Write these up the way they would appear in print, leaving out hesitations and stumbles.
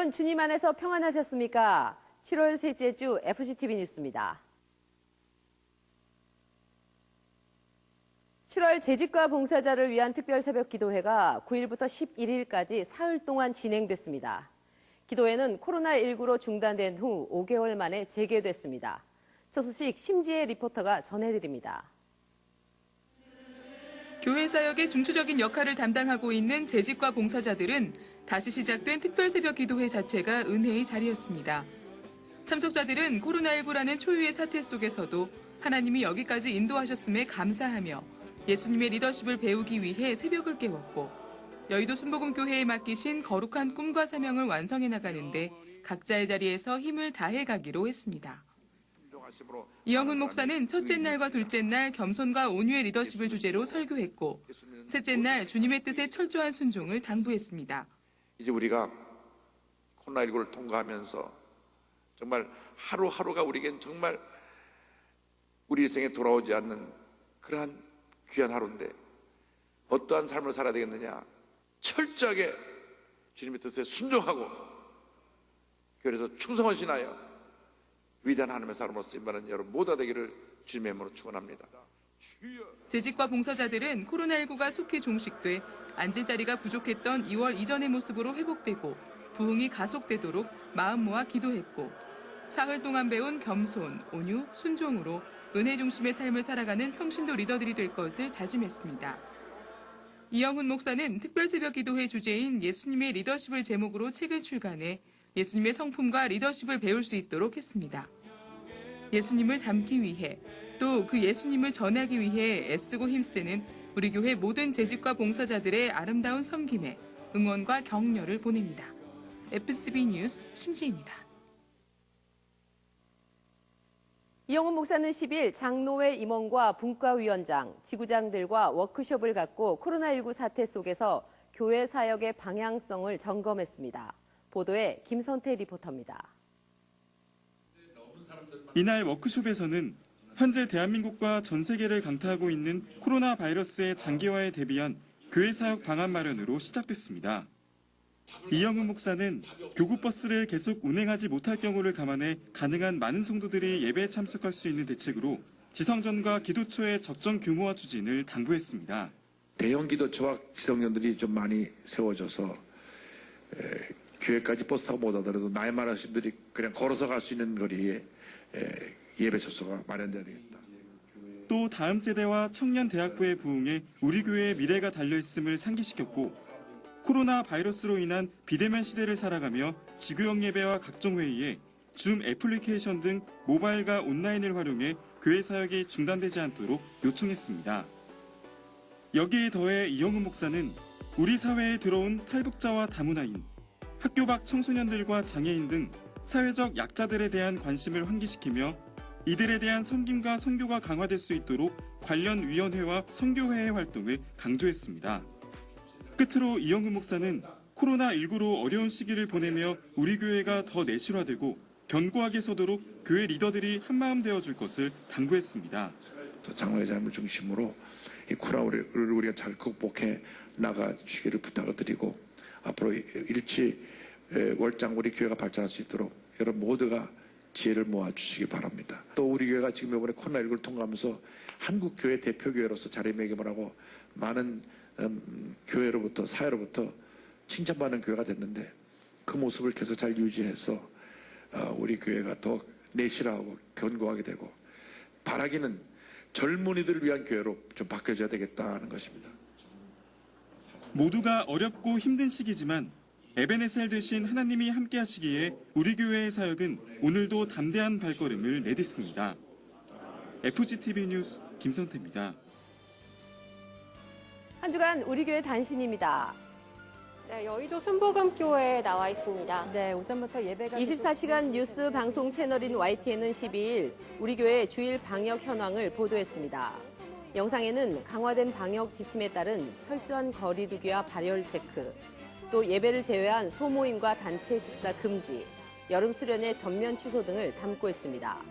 여러분 주님 안에서 평안하셨습니까? 7월 셋째 주 FCTV 뉴스입니다. 7월 재직과 봉사자를 위한 특별 새벽 기도회가 9일부터 11일까지 사흘 동안 진행됐습니다. 기도회는 코로나19로 중단된 후 5개월 만에 재개됐습니다. 첫 소식 심지혜 리포터가 전해드립니다. 교회 사역의 중추적인 역할을 담당하고 있는 재직과 봉사자들은 다시 시작된 특별 새벽 기도회 자체가 은혜의 자리였습니다. 참석자들은 코로나19라는 초유의 사태 속에서도 하나님이 여기까지 인도하셨음에 감사하며 예수님의 리더십을 배우기 위해 새벽을 깨웠고 여의도 순복음교회에 맡기신 거룩한 꿈과 사명을 완성해 나가는데 각자의 자리에서 힘을 다해 가기로 했습니다. 이영훈 목사는 첫째 날과 둘째 날 겸손과 온유의 리더십을 주제로 설교했고 셋째 날 주님의 뜻에 철저한 순종을 당부했습니다. 이제 우리가 코로나19를 통과하면서 정말 하루하루가 우리에겐 정말 우리 일생에 돌아오지 않는 그러한 귀한 하루인데 어떠한 삶을 살아야 되겠느냐? 철저하게 주님의 뜻에 순종하고 그래서 충성하시나요? 위대한 하나님의 사람으로 쓰임받는 여러분 모두가 되기를 주님의 이름으로 축원합니다. 재직과 봉사자들은 코로나19가 속히 종식돼 앉을 자리가 부족했던 2월 이전의 모습으로 회복되고 부흥이 가속되도록 마음 모아 기도했고 사흘 동안 배운 겸손, 온유, 순종으로 은혜 중심의 삶을 살아가는 평신도 리더들이 될 것을 다짐했습니다. 이영훈 목사는 특별새벽 기도회 주제인 예수님의 리더십을 제목으로 책을 출간해 예수님의 성품과 리더십을 배울 수 있도록 했습니다. 예수님을 닮기 위해 또 그 예수님을 전하기 위해 애쓰고 힘쓰는 우리 교회 모든 재직과 봉사자들의 아름다운 섬김에 응원과 격려를 보냅니다. FCTV 뉴스 심지혜입니다. 이영훈 목사는 10일 장로회 임원과 분과위원장, 지구장들과 워크숍을 갖고 코로나19 사태 속에서 교회 사역의 방향성을 점검했습니다. 보도에 김선태 리포터입니다. 이날 워크숍에서는 현재 대한민국과 전 세계를 강타하고 있는 코로나 바이러스의 장기화에 대비한 교회 사역 방안 마련으로 시작됐습니다. 이영훈 목사는 교구버스를 계속 운행하지 못할 경우를 감안해 가능한 많은 성도들이 예배에 참석할 수 있는 대책으로 지성전과 기도처의 적정 규모와 추진을 당부했습니다. 대형 기도처와 지성전들이 좀 많이 세워져서 교회까지 버스 타고 못 하더라도 나이 많으신 분들이 그냥 걸어서 갈 수 있는 거리에 예배 접수가 마련돼야 되겠다. 또 다음 세대와 청년 대학부의 부흥에 우리 교회의 미래가 달려있음을 상기시켰고 코로나 바이러스로 인한 비대면 시대를 살아가며 지구형 예배와 각종 회의에 줌 애플리케이션 등 모바일과 온라인을 활용해 교회 사역이 중단되지 않도록 요청했습니다. 여기에 더해 이영훈 목사는 우리 사회에 들어온 탈북자와 다문화인, 학교 밖 청소년들과 장애인 등 사회적 약자들에 대한 관심을 환기시키며 이들에 대한 섬김과 선교가 강화될 수 있도록 관련 위원회와 선교회의 활동을 강조했습니다. 끝으로 이영훈 목사는 코로나19로 어려운 시기를 보내며 우리 교회가 더 내실화되고 견고하게 서도록 교회 리더들이 한마음 되어줄 것을 당부했습니다. 장로회장을 중심으로 이 코로나를 우리가 잘 극복해 나가주시기를 부탁을 드리고 앞으로 일치월장 우리 교회가 발전할 수 있도록 여러분 모두가 지혜를 모아주시기 바랍니다. 또 우리 교회가 지금 이번에 코로나19를 통과하면서 한국교회 대표교회로서 자리매김을 하고 많은 교회로부터 사회로부터 칭찬받는 교회가 됐는데 그 모습을 계속 잘 유지해서 우리 교회가 더 내실화하고 견고하게 되고 바라기는 젊은이들을 위한 교회로 좀 바뀌어져야 되겠다는 것입니다. 모두가 어렵고 힘든 시기지만 에베네셀 되신 하나님이 함께 하시기에 우리 교회의 사역은 오늘도 담대한 발걸음을 내딛습니다. FCTV 뉴스 김선태입니다. 한 주간 우리 교회 단신입니다. 네, 여의도 순복음교회에 나와 있습니다. 네, 오전부터 예배가 24시간 뉴스 방송 채널인 YTN은 12일 우리 교회 주일 방역 현황을 보도했습니다. 영상에는 강화된 방역 지침에 따른 철저한 거리 두기와 발열 체크, 또 예배를 제외한 소모임과 단체 식사 금지, 여름 수련회 전면 취소 등을 담고 있습니다.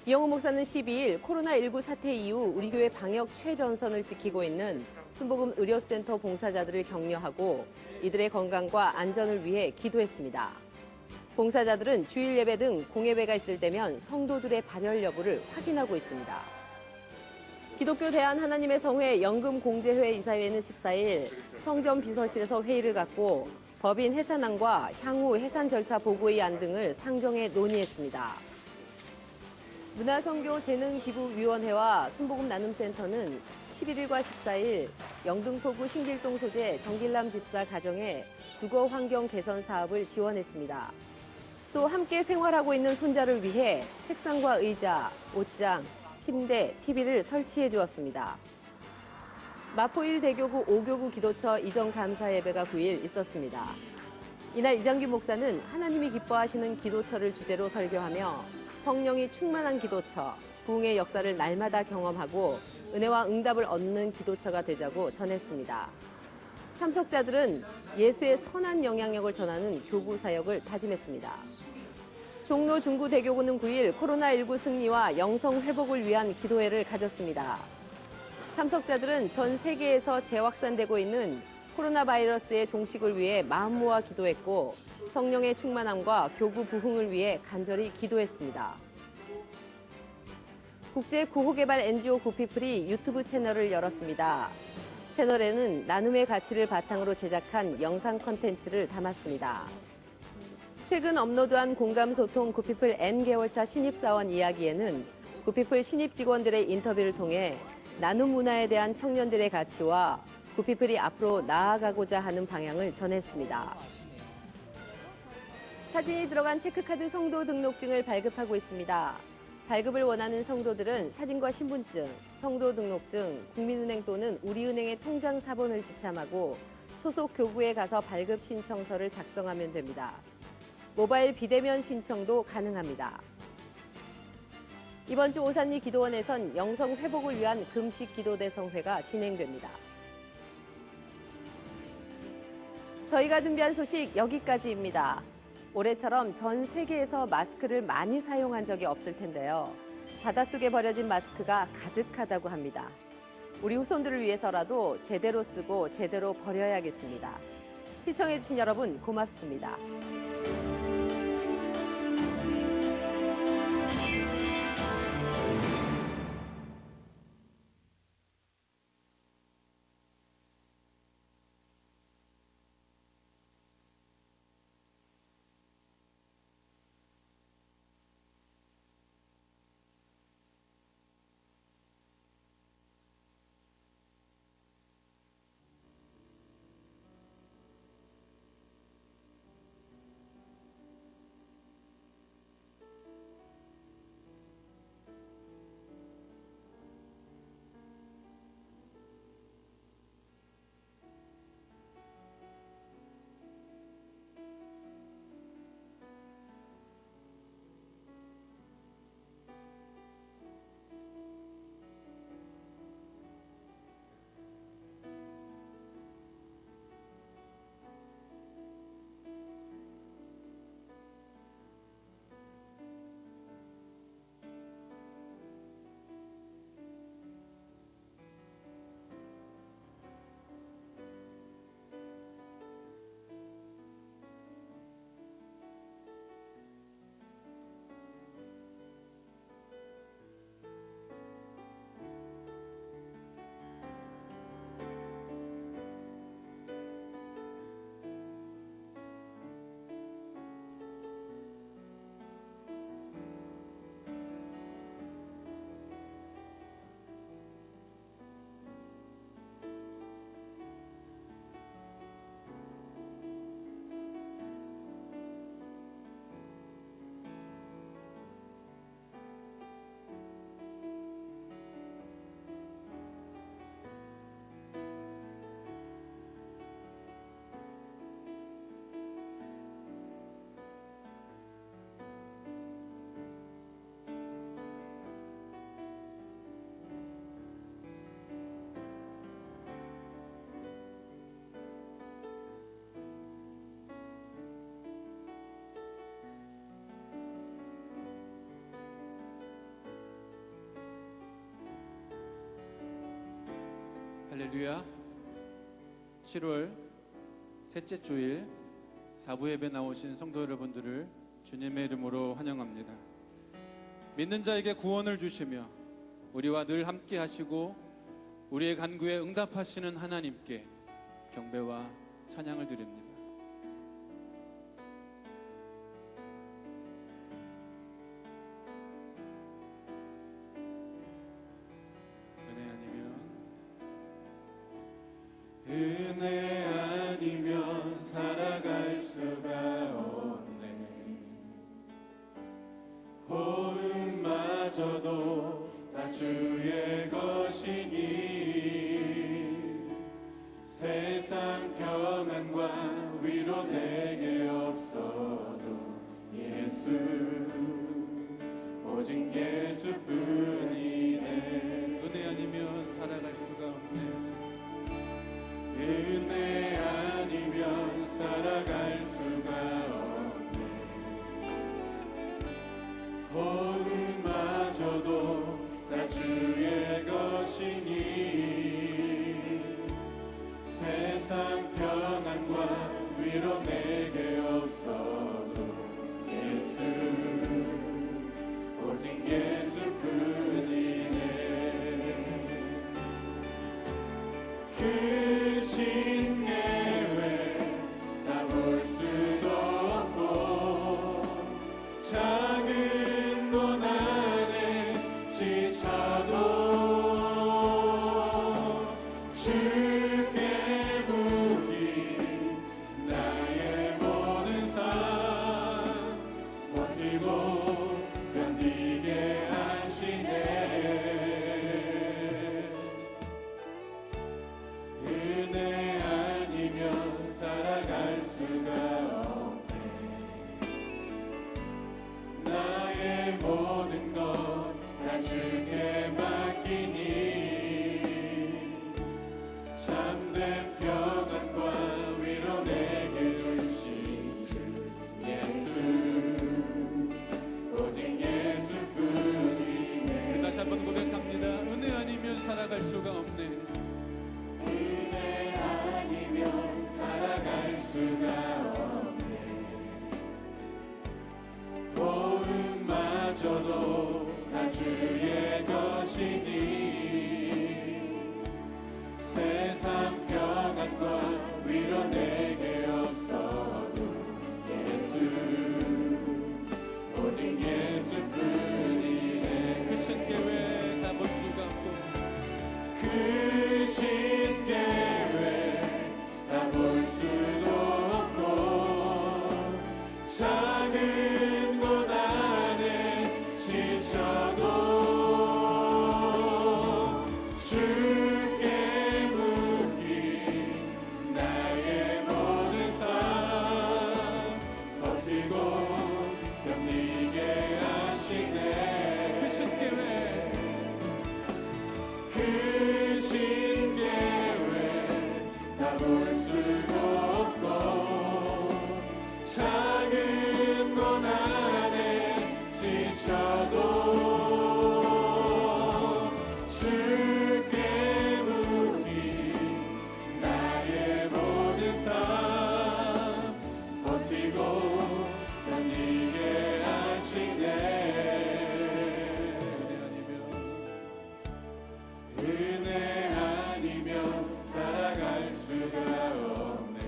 이영호 목사는 12일 코로나19 사태 이후 우리 교회 방역 최전선을 지키고 있는 순복음 의료센터 봉사자들을 격려하고 이들의 건강과 안전을 위해 기도했습니다. 봉사자들은 주일 예배 등 공예배가 있을 때면 성도들의 발열 여부를 확인하고 있습니다. 기독교 대한하나님의 성회 연금공제회 이사회는 14일 성전 비서실에서 회의를 갖고 법인 해산안과 향후 해산 절차 보고의 안 등을 상정해 논의했습니다. 문화선교재능기부위원회와 순복음 나눔센터는 11일과 14일 영등포구 신길동 소재 정길남 집사 가정의 주거 환경 개선 사업을 지원했습니다. 또 함께 생활하고 있는 손자를 위해 책상과 의자, 옷장, 침대, TV를 설치해 주었습니다. 마포1 대교구 5교구 기도처 이전 감사 예배가 9일 있었습니다. 이날 이장균 목사는 하나님이 기뻐하시는 기도처를 주제로 설교하며 성령이 충만한 기도처, 부흥의 역사를 날마다 경험하고 은혜와 응답을 얻는 기도처가 되자고 전했습니다. 참석자들은 예수의 선한 영향력을 전하는 교구 사역을 다짐했습니다. 종로 중구대교구는 9일 코로나19 승리와 영성 회복을 위한 기도회를 가졌습니다. 참석자들은 전 세계에서 재확산되고 있는 코로나 바이러스의 종식을 위해 마음 모아 기도했고 성령의 충만함과 교구 부흥을 위해 간절히 기도했습니다. 국제 구호개발 NGO 구피플이 유튜브 채널을 열었습니다. 채널에는 나눔의 가치를 바탕으로 제작한 영상 콘텐츠를 담았습니다. 최근 업로드한 공감소통 구피플 N개월차 신입사원 이야기에는 구피플 신입 직원들의 인터뷰를 통해 나눔 문화에 대한 청년들의 가치와 구피플이 앞으로 나아가고자 하는 방향을 전했습니다. 사진이 들어간 체크카드 성도 등록증을 발급하고 있습니다. 발급을 원하는 성도들은 사진과 신분증, 성도 등록증, 국민은행 또는 우리은행의 통장 사본을 지참하고 소속 교구에 가서 발급 신청서를 작성하면 됩니다. 모바일 비대면 신청도 가능합니다. 이번 주 오산리 기도원에선 영성 회복을 위한 금식 기도 대성회가 진행됩니다. 저희가 준비한 소식 여기까지입니다. 올해처럼 전 세계에서 마스크를 많이 사용한 적이 없을 텐데요. 바닷속에 버려진 마스크가 가득하다고 합니다. 우리 후손들을 위해서라도 제대로 쓰고 제대로 버려야겠습니다. 시청해주신 여러분 고맙습니다. 할렐루야. 7월 셋째 주일 사부 예배 나오신 성도 여러분들을 주님의 이름으로 환영합니다. 믿는 자에게 구원을 주시며 우리와 늘 함께 하시고 우리의 간구에 응답하시는 하나님께 경배와 찬양을 드립니다. 은혜 아니면 살아갈 수가 없네. 고음마저도 다 주의 것이니 세상 평안과 위로 내게 없어도 예수 오직 예수뿐이네. 은혜 아니면 살아갈 수가 없네. 은혜 아니면 살아갈 수가 없네. 호흡마저도 다 주의 것이니 세상 평안과 위로 내게 없어도 예수 오직 예수뿐이네. 그 신계획 다 볼 수도 없고 작은 고난에 지쳐도 주께 묻기 나의 모든 삶 버티고 견디게 하시네. 은혜 아니면 살아갈 수가 없네. 나의 모든 것 다 주께 맡기니 참된 평안과 위로 내게 주신 주 예수 오직 예수뿐이네. 다시 한번 고백합니다. 은혜 아니면 살아갈 수가 없네. 은혜 아니면 살아갈 수가 없네. 고음마저도 다 주의 것이니 세상 평안과 위로 내게 없어도 예수 오직 예수뿐이네. 그 신계획 다 볼 수가 없고 그 신계획 다 볼 수도 없고 작은 고난에 지쳐도 주께 묻기 나의 모든 삶 버티고 견디게 하시네. 그 신계획 그 신계획 다 볼 수도 없고 작은 고난에 지쳐도 주께 묻기 나의 모든 삶 버티고 견디게 하시네. 은혜 아니면 살아갈 수가 없네.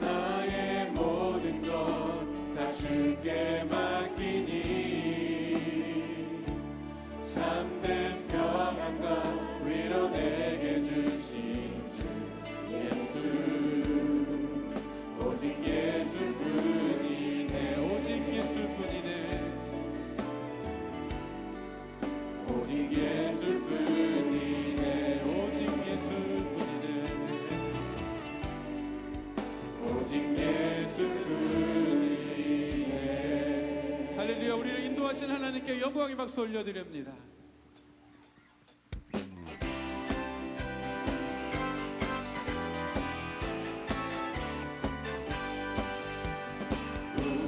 나의 모든 것 다 주께 맡기니 참된 평안과 위로 내게 주신 주 예수 오직 예수뿐이네. 오직 예수뿐이네. 오직 예수뿐이네. 오직 예수뿐이네. 오직 예수뿐이네. 할렐루야. 우리를 인도하신 하나님께 영광의 박수 올려드립니다.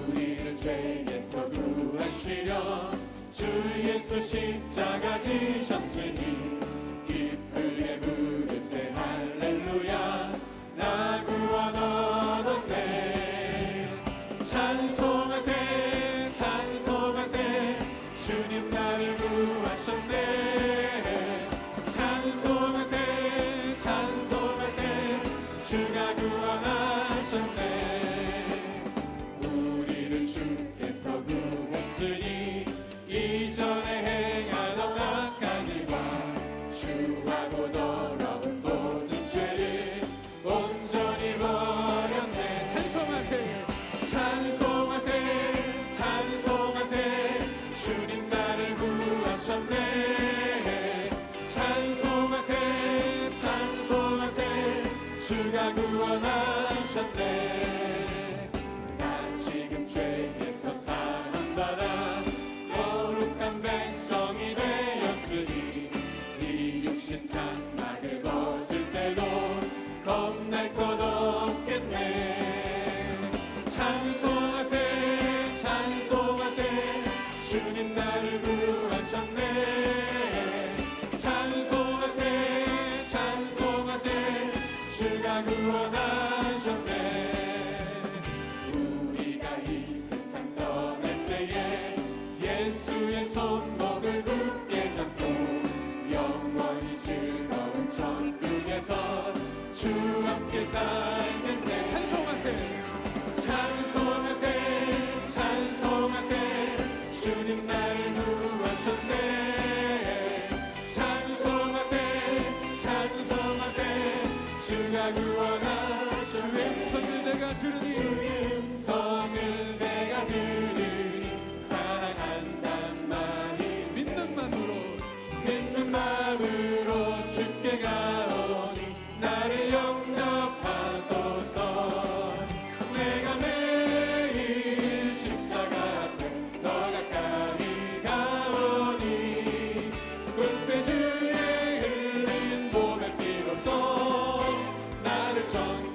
우리를 죄에서 구하시려 주 예수 십자가 지셨으니 주가 구원하셨네. 나 지금 죄에서 사함받아 거룩한 백성이 되었으니 이 육신 장막을 벗을 때도 겁날 것 없겠네. 찬송하세 찬송하세 주님 나를 구하셨네. 찬송하세 찬송하세 주가 구원하셨네. 우리가 이 세상 떠날 때에 예수의 손목을 굳게 잡고 영원히 즐거운 천국에서 주 함께 살겠네. 찬송하세 찬송하세 찬송하세 주님 나를 구하셨네. 찬송하세 찬송하세 주가 구원하셨네. 주의 음성을 내가 들으니 주의 음성을 내가 들으니 사랑한단 말이 믿는 마음으로 주께 가오니 나를 영접하소서. 내가 매일 십자가 앞에 더 가까이 가오니 구세주의 흘린 몸의 피로써 나를 정케하.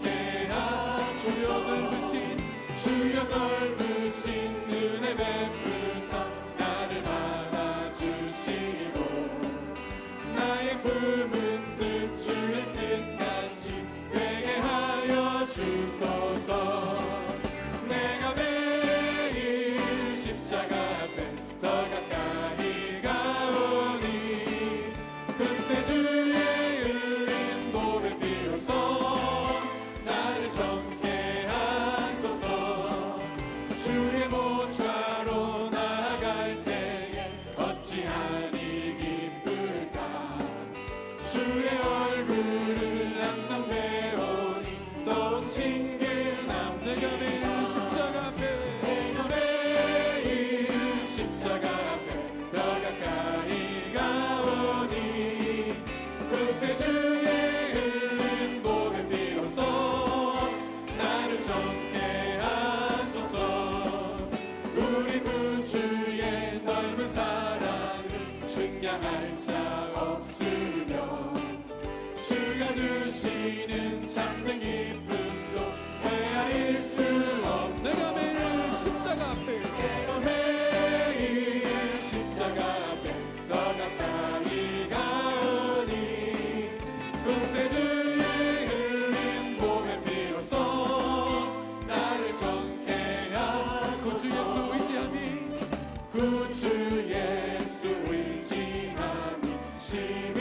주여 넓으신 은혜 베푸사 나를 받아주시고 나의 품은 뜻 주의 뜻같이 되게 하여 주소서. 내가 매일 십자가 앞에 더 가까이 가오니 구세주의 흘린 몸의 피로써 나를 정케 하소서. 주의 모좌로 나아갈 때에 어찌하니 기쁠까. 주의 얼굴을 항상 배우니 또 친근함. 내가 매일 십자가 앞에 내가 매일 십자가 앞에 더 가까이 가오니 구세주의 흘린 몸의 피로써 나를 정케 하소서. 우리 구주의 넓은 사랑을 측량할 자 없으며 주가 주시는 참된 기쁨도 헤아릴 수 없네. 내가 매일 십자가 앞에 내가 매일 십자가 앞에 더 가까이 가오니 구세주의 흘린 몸의 피로써 나를 정케 하소서. 구주 예수 의지함이 구주 예수 의지함이 심히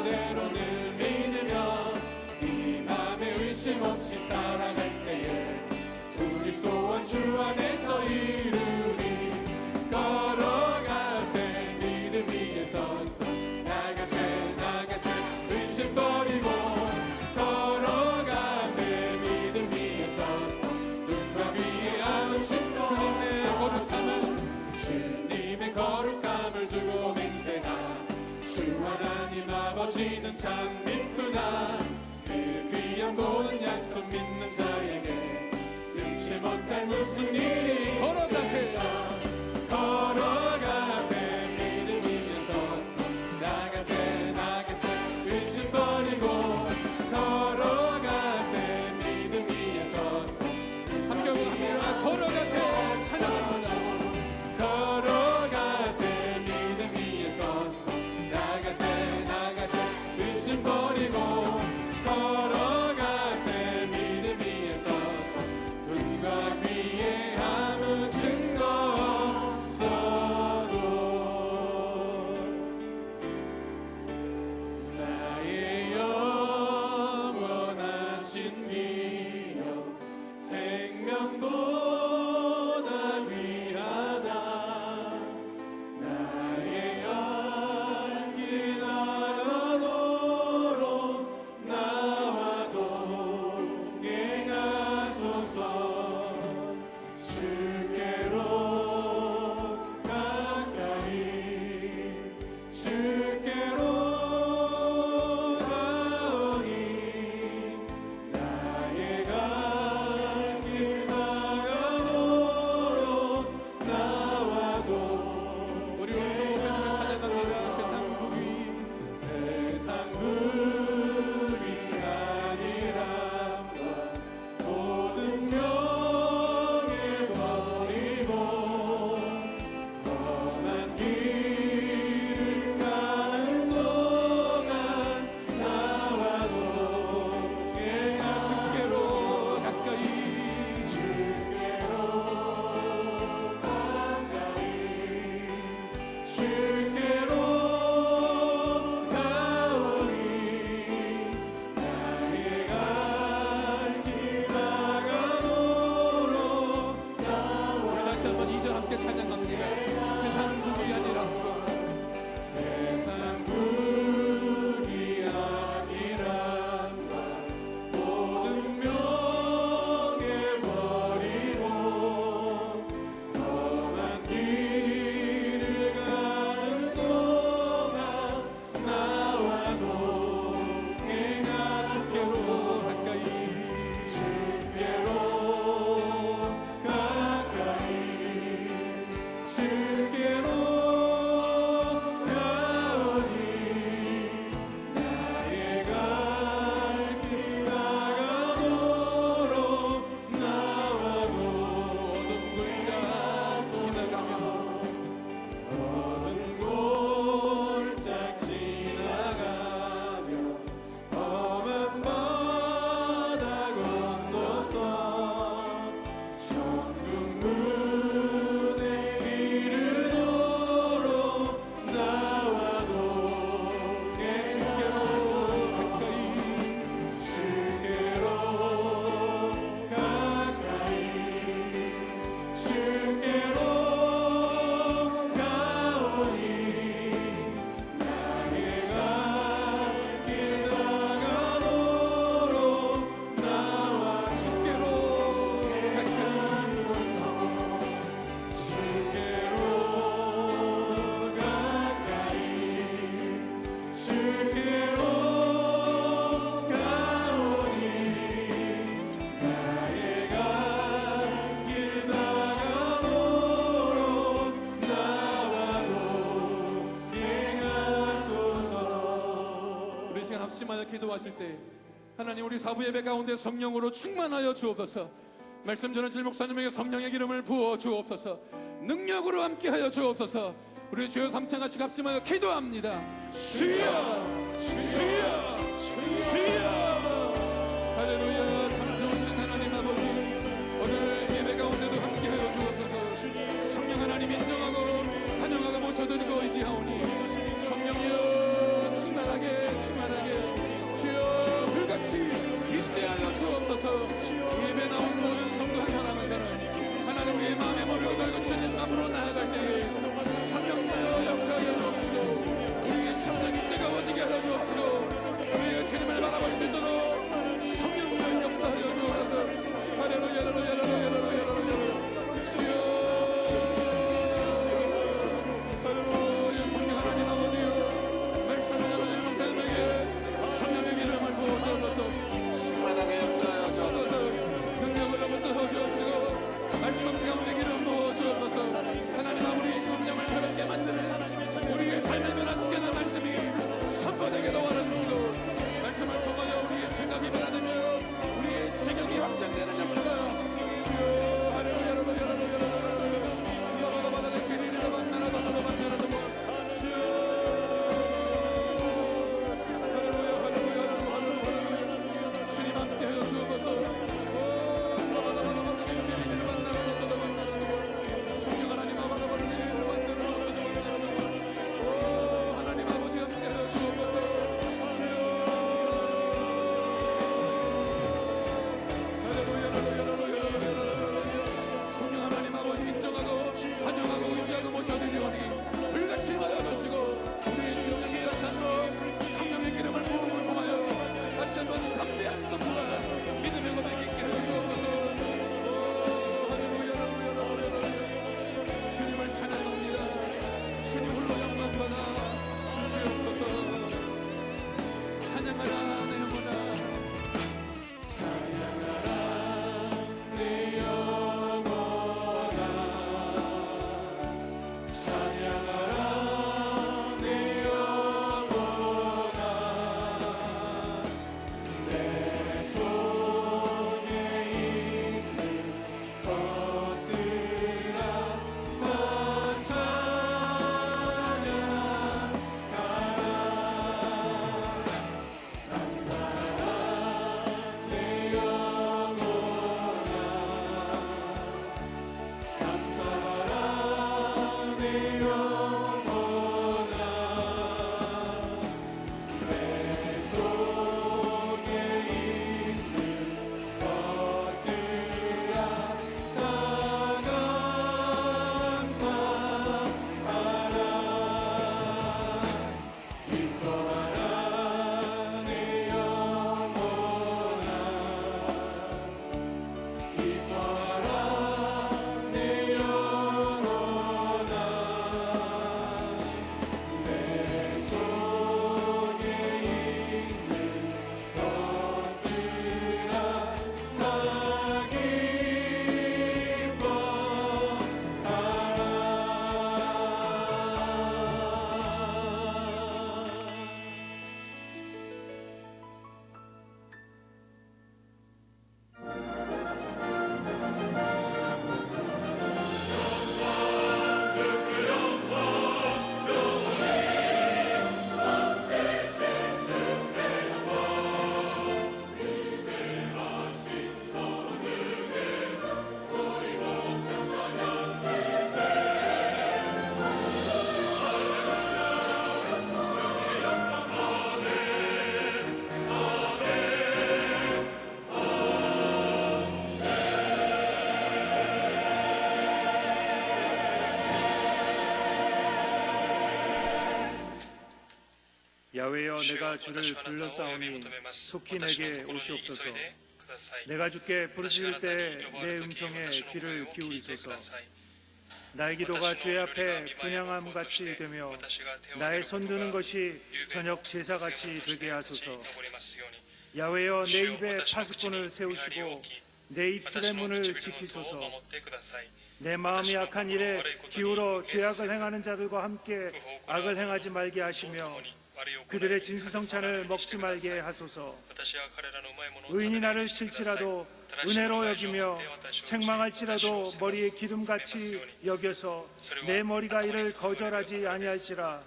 그대로 늘 믿으며 이 맘에 의심 없이 살아갈 때에 우리 소원 주 안에서 이루리. 걸어가세 믿음 위에 서서 나가세 나가세 의심 버리고 걸어가세 믿음 위에 서서 눈과 위에 아무 짐도 주님의 거룩함은 주님의 거룩함을 두고 맹세나 주 하나님 아버지는 참 믿구나. 그 귀한 모든 약속 믿는 자에게 잃지 못할 무슨 일이 걸어가세요. 걸어가세 믿음 위에 서서 나가세 나가세 의심 버리고 걸어가세 믿음 위에 서서 함께 걸어가세 찬양합니다. 걸어가세 믿음 위에 서서 나가세 나가세 의심 버리고 걸어가세 믿음 위에 서서 눈과 귀에 아무 증거 없어도 나의 영원하신 기억 생명보다 귀하다. 나의 갈 길 나가도록 나와 동행하소서. 주께로 가까이 주께로 가오니 나의 갈 길 나가도록 나와도. 우리 오늘 성도님을 찬양합니다. 세상 불이 아니란다. 모든 명예버리고 험한 길을 가는 동안 나와도 내가 주께로 가까이 주께로 가까이 주께로 가오니 나의 갈 길 나가도록 나와. 다시 한번 2절 함께 찬양합니다. 세상 불이 아니란다. 세상 불이 아니란다. 모든 명예 버리고 험한 길을 가는 동안 나와도 내가 주께로 가까이 주께로 가까이 주께로 가오니 나의 갈 길 나가도록 나와도 어둠 골짜 지나가며 어둠 골짝 지나가며 험한 바다 건너서 천국 문에 이르도록 나와도 내 주께로 가까이 주께로 가까이 주께로 가오니 나의 갈 길 나가도록 나와 주께로 가까이 주께로 가까이 주께로 가오니 나의 갈 길 나가도록 나와도 행하소서. 우리 시간 합심하여 기도하실 때 하나님 우리 사부 예배 가운데 성령으로 충만하여 주옵소서. 말씀 전하실 목사님에게 성령의 기름을 부어 주옵소서. 능력으로 함께하여 주옵소서. 우리 주여 삼창하시 합심하여 기도합니다. 주여 주여 주여. 할렐루야. 참 좋으신 하나님 아버지, 오늘 예배 가운데도 함께하여 주옵소서. 성령 하나님 인정하고 환영하고 모셔드리고 의지하오니 성령이여 충만하게 찬양하라 내 영혼아 찬양하라 내 영혼아 찬양하라 내 영혼아 내 손에 있는 것들아 다 야외여 내가 주를 불러싸오니 속히 내게 오시옵소서. 내가 주께 부르실 때 내 음성에 귀를 기울이소서. 나의 기도가 주의 앞에 분향함같이 되며 나의 손드는 것이 저녁 제사같이 되게 하소서. 야외여 내 입에 파수꾼을 세우시고 내 입술의 문을 지키소서. 내 마음이 악한 일에 기울어 죄악을 행하는 자들과 함께 악을 행하지 말게 하시며 그들의 진수성찬을 먹지 말게 하소서. 의인이 나를 칠지라도 은혜로 여기며 책망할지라도 머리에 기름같이 여겨서 내 머리가 이를 거절하지 아니할지라.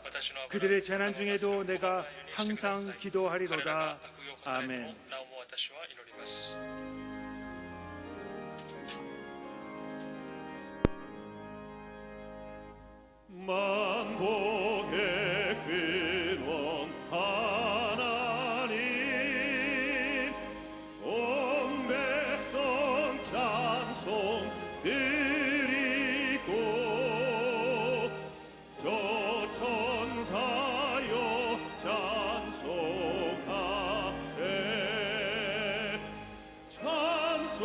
그들의 재난 중에도 내가 항상 기도하리로다. 아멘. 만복의 근원 하나님 온 백성 찬송 드리고 저 천사여 찬송하세 찬송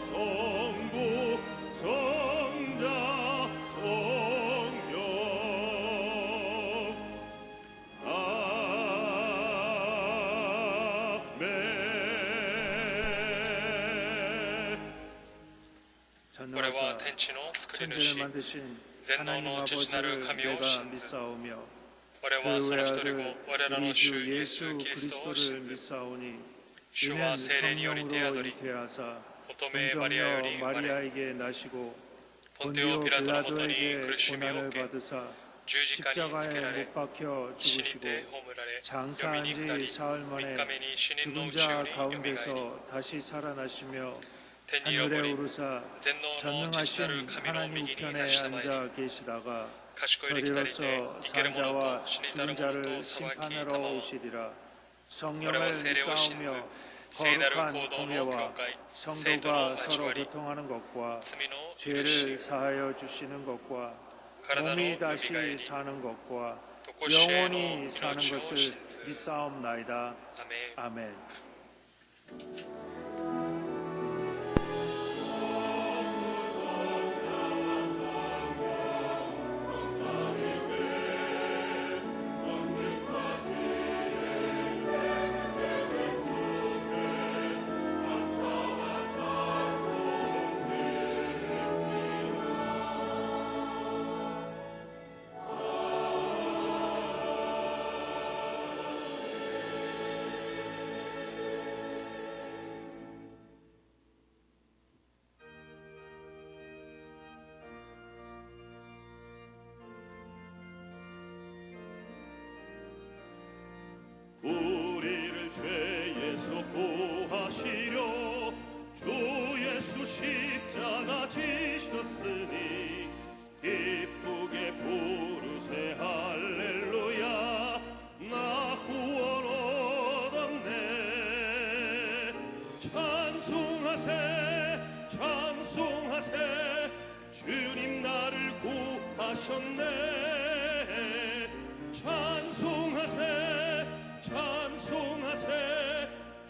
성부 성자 성령 전능하사 천지를 만드신 하나님 아버지를 내가 믿사오며 그 외아들 우리 주 예수 그리스도를 믿사오니 이는 성령으로 잉태하사 동정녀 마리아에게 나시고 본디오 빌라도에게 고난을 받으사 십자가에 못 박혀 죽으시고 장사한 지 사흘 만에 죽은 자 가운데서 다시 살아나시며 하늘에 오르사 전능하신 하나님 우편에 앉아 계시다가 저리로서 산자와 죽은 자를 심판하러 오시리라. 성령을 믿사오며 거룩한 공예와 성도가 서로 교통하는 것과 죄를 사하여 주시는 것과 몸이 다시 사는 것과 영원히 사는 것을 믿사옵나이다. 아멘. 구하시려 주 예수 십자가 지셨으니 기쁘게 부르세 할렐루야 나 구원 얻었네 찬송하세 찬송하세 주님 나를 구하셨네 찬송하세 찬송하세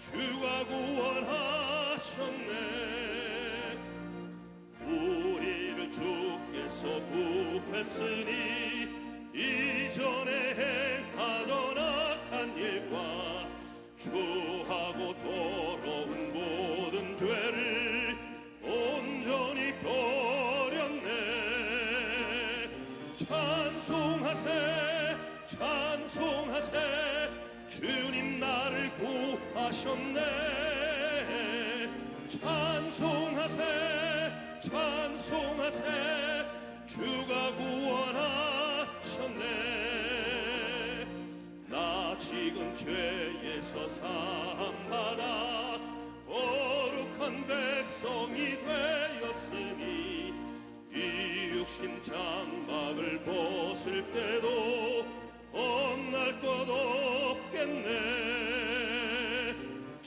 주가 구원하셨네 우리를 주께서 구했으니 이전에 행하던 악한 일과 주하고 더러운 모든 죄를 온전히 버렸네 찬송하세 찬송하세 주님 나를 구하셨네 찬송하세 찬송하세 주가 구원하셨네 나 지금 죄에서 사함받아 거룩한 백성이 되었으니 이 육신 장막을 벗을 때도 겁날 것 없겠네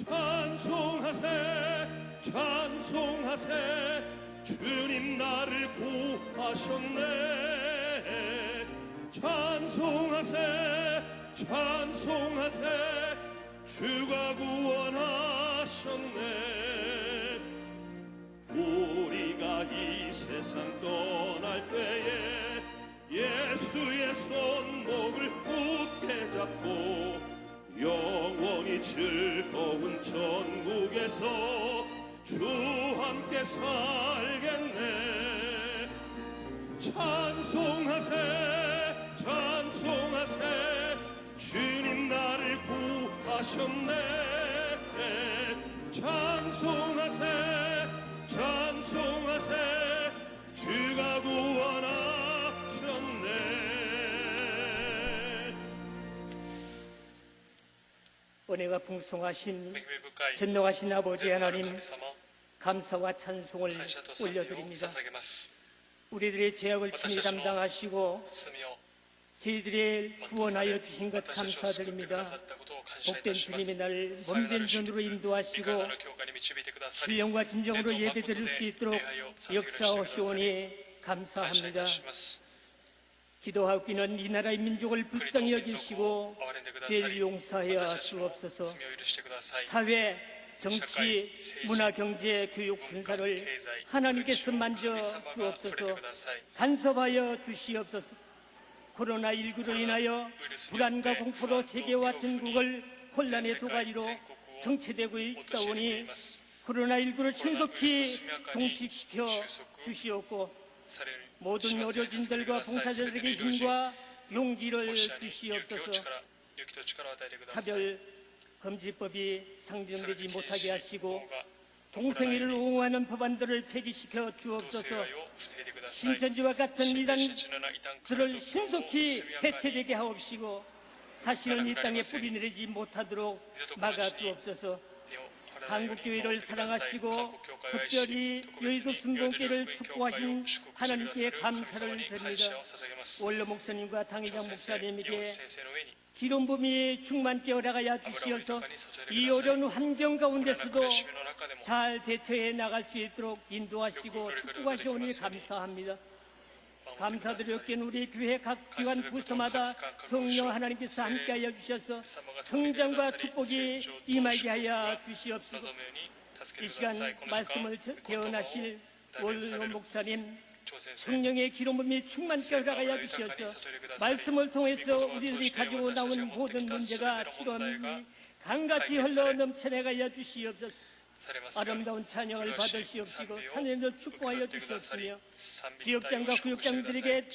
찬송하세 찬송하세 주님 나를 구하셨네 찬송하세 찬송하세 주가 구원하셨네 우리가 이 세상 떠날 때에 예수의 손목을 굳게 잡고 영원히 즐거운 천국에서 주 함께 살겠네 찬송하세 찬송하세 주님 나를 구하셨네 찬송하세 찬송하세 주가 구원하셨네 은혜가 풍성하신 전능하신 아버지 하나님 감사와 찬송을 올려드립니다. 우리들의 죄악을 친히 담당하시고 저희들의 구원하여 주신 것 감사드립니다. 복된 주님이 나를 몸된 전으로 인도하시고 신령과 진정으로 예배드릴 수 있도록 역사하시오니 감사합니다. 기도하기는 이 나라의 민족을 불쌍히 여기시고 죄를 용서하여 주옵소서. 사회, 정치, 문화, 경제, 교육, 군사를 하나님께서 만져 주옵소서. 간섭하여 주시옵소서. 코로나19로 인하여 불안과 공포로 세계와 전국을 혼란의 도가니로 정체되고 있사오니 코로나19를 신속히 종식시켜 주시옵고 모든 의료진들과 봉사자들에게 힘과 용기를 주시옵소서. 차별 금지법이 상정되지 못하게 하시고 동성애를 옹호하는 법안들을 폐기시켜 주옵소서. 신천지와 같은 이단들을 신속히 해체되게 하옵시고 다시는 이 땅에 뿌리 내리지 못하도록 막아 주옵소서. 한국교회를 사랑하시고 특별히 여의도 순복음교회를 축복하신 하나님께 감사를 드립니다. 원로 목사님과 당회장 목사님에게 기름 부음이 충만케 허락하여 주시어서 이 어려운 환경 가운데서도 잘 대처해 나갈 수 있도록 인도하시고 축복하시오니 감사합니다. 감사드렸기는 우리 교회 각 기관 부서마다 성령 하나님께서 함께하여 주셔서 성장과 축복이 임하게 하여 주시옵소서. 이 시간 말씀을 개헌하실 원로 목사님 성령의 기름 부음이 충만케 허락하여 주셔서 말씀을 통해서 우리들이 가지고 나온 모든 문제가 실험이 강같이 흘러 넘쳐나가여 주시옵소서. 아름다운 찬양을 받으시옵시고 찬양을 축복하여 주시옵으며 지역장과 구역장들에게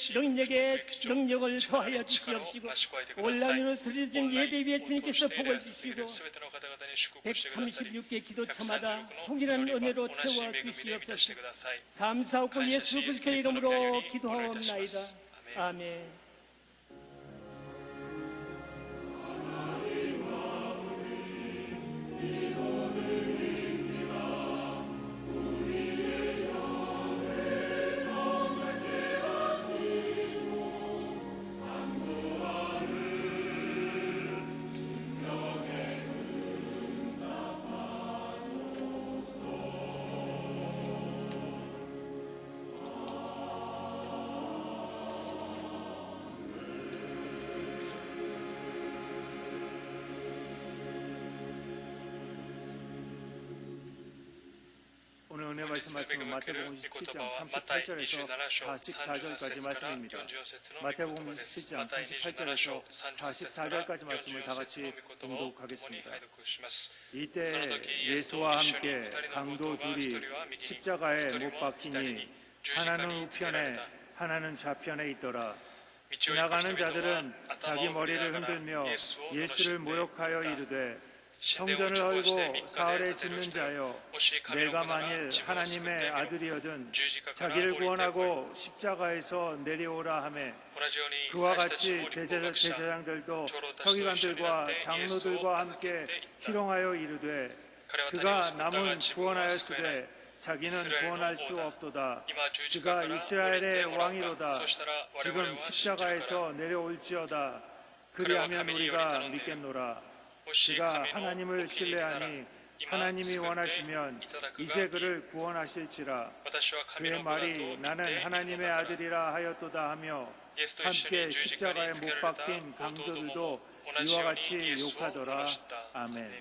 능력을 더하여 주시옵시고 온라인으로 드려진 예배 위에 주님께서 복을 주시고 136개 기도처마다 통일한 은혜로 채워 주시옵소서. 감사하고 예수 그리스도의 이름으로 기도하옵나이다. 아멘. 이 오늘 말씀 말씀은 마태복음 27장 38절에서 44절까지 말씀입니다. 마태복음 27장 38절에서 44절까지 말씀을 다 같이 봉독하겠습니다. 이때 예수와 함께 강도 둘이 십자가에 못 박히니 하나는 우편에 하나는 좌편에 있더라. 지나가는 자들은 자기 머리를 흔들며 예수를 모욕하여 이르되 성전을 헐고 사흘에 짓는 자여, 내가 만일 하나님의 아들이어든 자기를 구원하고 십자가에서 내려오라 하매, 그와 같이 대제사장들도 서기관들과 장로들과 함께 희롱하여 이르되 그가 남은 구원하였으되 자기는 구원할 수 없도다. 그가 이스라엘의 왕이로다. 지금 십자가에서 내려올지어다. 그리하면 우리가 믿겠노라. 그가 하나님을 신뢰하니 하나님이 원하시면 이제 그를 구원하실지라. 그의 말이 나는 하나님의 아들이라 하였도다 하며 함께 십자가에 못 박힌 강도들도 이와 같이 욕하더라. 아멘.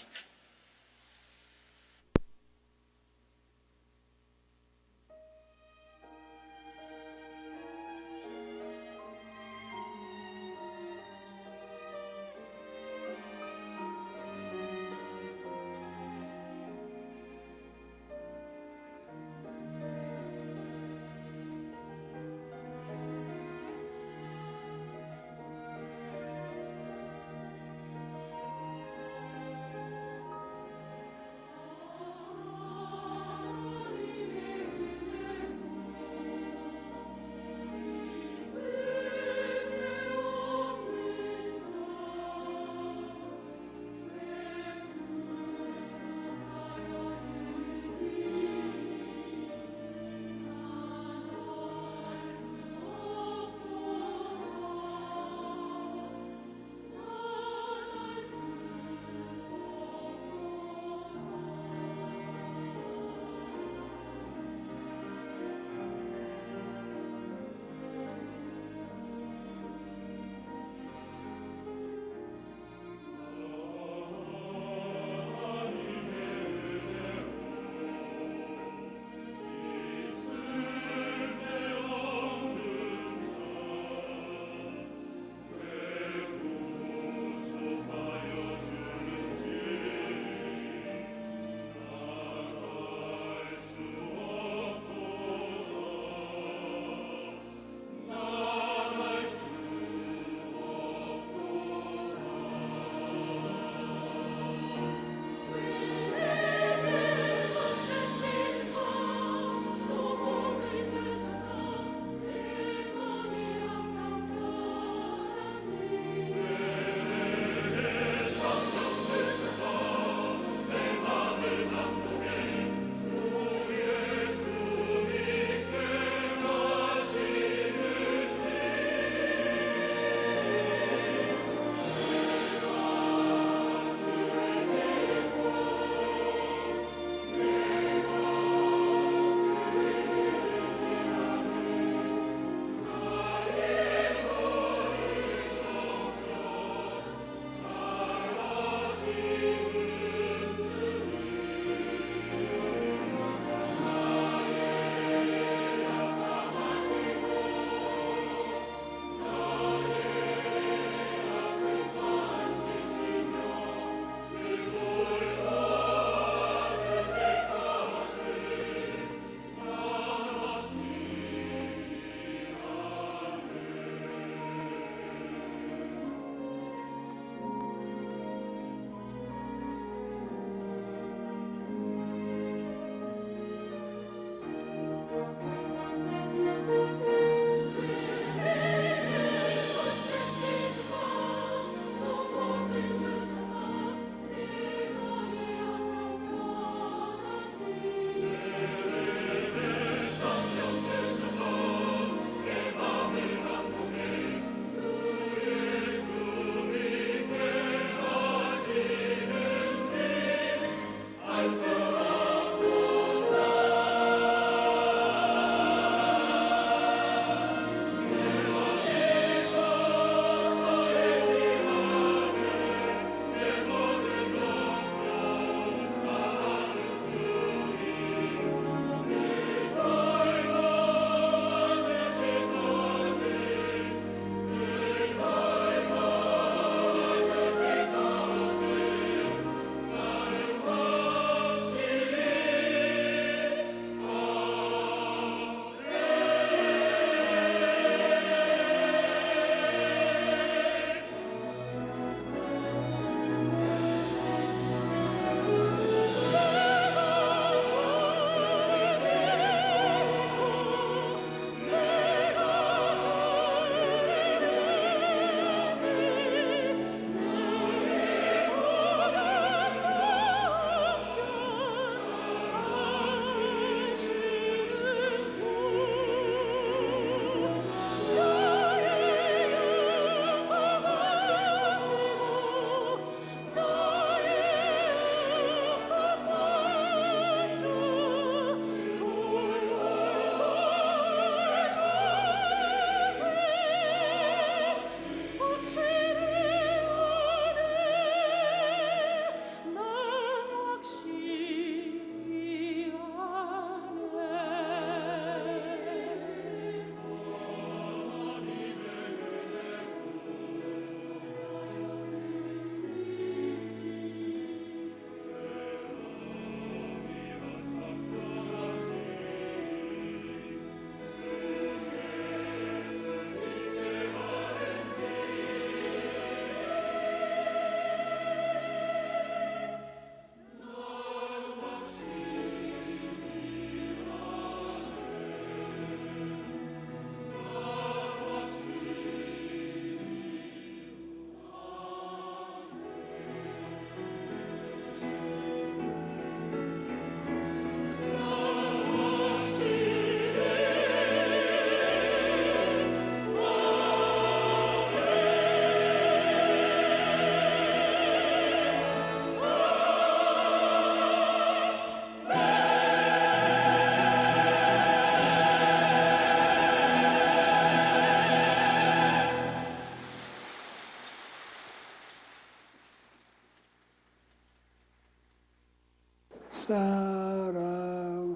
사랑하는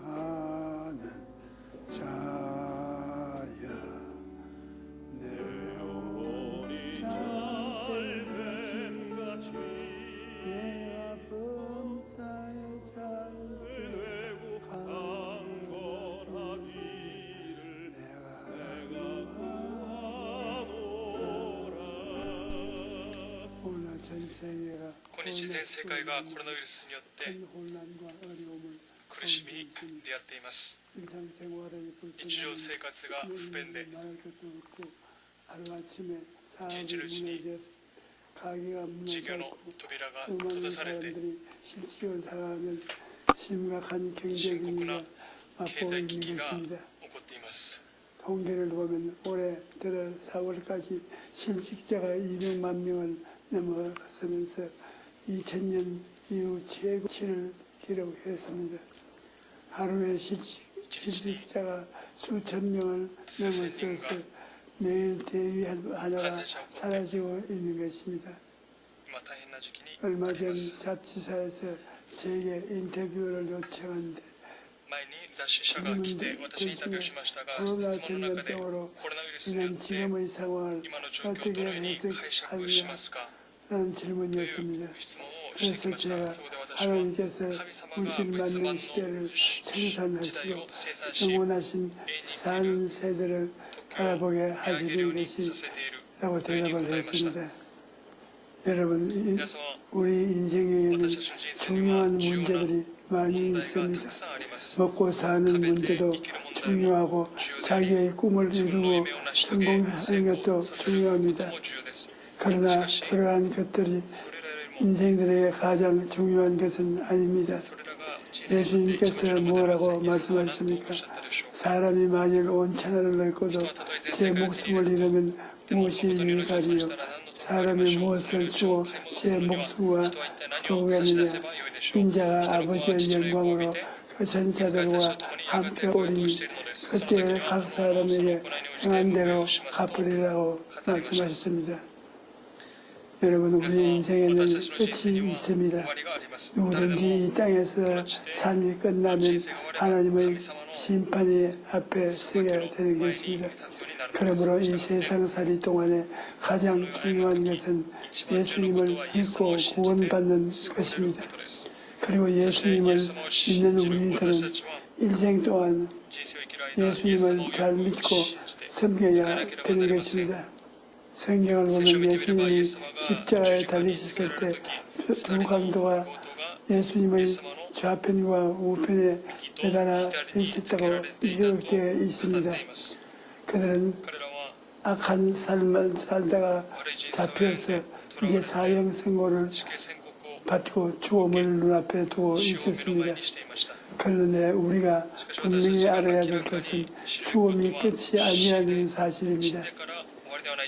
자야 내 영혼이 잘됨 같이 내가 범사에 잘됨 외고 강건하기를 내가 구하노라. 오늘 전세계가 この自然世界がコロナウイルスによって 혼란과 어려움을 苦しみに出会っています。 일상생활의 日常生活が不便で 말할 것도 없고 하루아침에 사업이 진실을 무너져서 가게가 事業 무너졌고 の扉が閉 수많은 ざされて 사람들이 실직을 당하는 심각한 경제 深刻 위기가 な経 맛보고 済 있는 危機が 것입니다. 起こっています。 통계를 보면 올해 들어 4월까지 실직자가 200만 명을 넘어서면서 2000년 이후 최고치를 기록했습니다. 하루에 실직자가 수천 명을 넘어서서 매일 대위 하나가 사라지고 있는 것입니다. 今大変な時期に 얼마 あり 전 ます。 잡지사에서 제게 인터뷰를 요청한데 前に雑誌社が来て私にインタビューしましたが、 코로나 質問の中でコ 전염병으로 ロナウイルスによっ 인한 て 지금의 상황을 今の状況を 어떻게 どのように解釈しますか 해석하느냐라는 という 질문이었습니다. 質問をしてき 그래서 ました。 제가 そこで私は 하나님께서 神様が物 의심받는 質版 시대를 の時代 청산하시고 を生産し、 영원하신 사는 세대를 바라보게 見上げるよう 하시는 にさ 것이 せている 라고 というふうに 대답을 答えました。 했습니다. 여러분, 皆様、 우리 인생에는 私たちの人生には 중요한 重要な 문제들이 많이 問題が 있습니다. たくさんあります。 먹고 사는 문제도 중요하고 자기의 꿈을 自分の 이루고 夢を成し遂げ、成 성공하는 功 것도 させること 중요합니다. も重要です。 그러나 그러한 것들이 それらよりも 인생들에게 가장 중요한 것은 아닙니다. それらが人生にとって一番 예수님께서 重要なことではありませ 뭐라고 ん。イエス様は何とおっ 말씀하십니까? しゃったでしょうか。 사람이 만일 온 천하를 얻고도 제 목숨을 잃으면 무엇이 유익하리요? 사람이 무엇을 주고 제 목숨과 거부하느냐? 인자가 아버지의 영광으로 그 전사들과 함께 오리니 그때 각 사람에게 행한 대로 갚으리라고 말씀하셨습니다. 여러분, 우리 인생에는 끝이 있습니다. 누구든지 이 땅에서 삶이 끝나면 하나님의 심판이 앞에 서게 되는 것입니다. 그러므로 이 세상살이 동안에 가장 중요한 것은 예수님을 믿고 구원받는 것입니다. 그리고 예수님을 믿는 우리들은 일생 동안 예수님을 잘 믿고 섬겨야 되는 것입니다. 성경을 보면 예수님이 십자가에 달리셨을 때 두 강도가 예수님의 좌편과 우편에 매달아 있었다고 기록되어 있습니다. 그들은 악한 삶을 살다가 잡혀서 이제 사형 선고를 받고 죽음을 눈앞에 두고 있었습니다. 그런데 우리가 분명히 알아야 될 것은 죽음이 끝이 아니라는 사실입니다.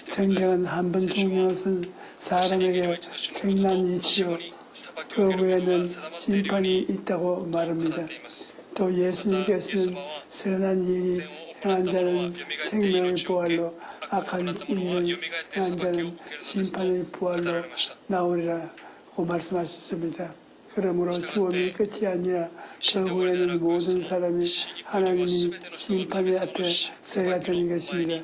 성경은 한 번 종명을 쓴 사람에게 생난이 있지요. 그 후에는 심판이 있다고 말합니다. 또 예수님께서는 선한 일이 행한 자는 생명의 부활로 악한 일을 행한 자는 심판의 부활로 나오리라고 말씀하셨습니다. 그러므로 죽음이 끝이 아니라 그 후에는 모든 사람이 하나님이 심판의 앞에 서야 되는 것입니다.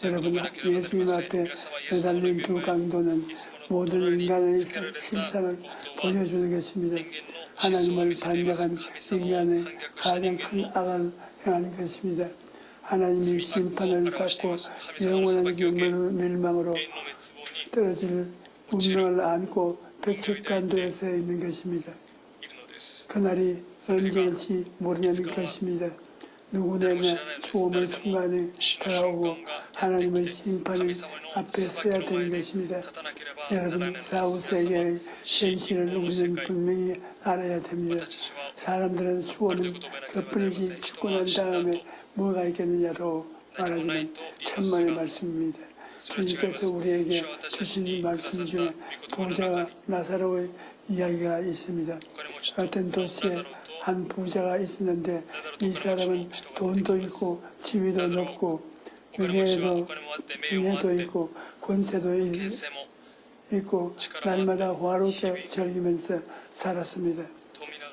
여러분, 예수님 앞에 매달린 두 강도는 모든 인간의 실상을 보여주는 것입니다. 하나님을 반역한 인간의 가장 큰 악을 행한 것입니다. 하나님이 심판을 받고 영원한 멸망으로 떨어질 운명을 안고 백척간도에 서 있는 것입니다. 그날이 언제일지 모르는 것입니다. 누구나 죽음의 순간에 다가오고 하나님의 심판을 앞에 서야 되는 것입니다. 여러분, 사후세계의 현실을 우리는 분명히 알아야 됩니다. 사람들은 죽음은 그뿐이지 죽고 난 다음에 뭐가 있겠느냐로 말하지만 천만의 말씀입니다. 주님께서 우리에게 주신 말씀 중에 부자와 나사로의 이야기가 있습니다. 어떤 도시에 한 부자가 있었는데 이 사람은 돈도 있고 지위도 높고 명예도 있고 권세도 있고 날마다 화롭게 즐기면서 살았습니다.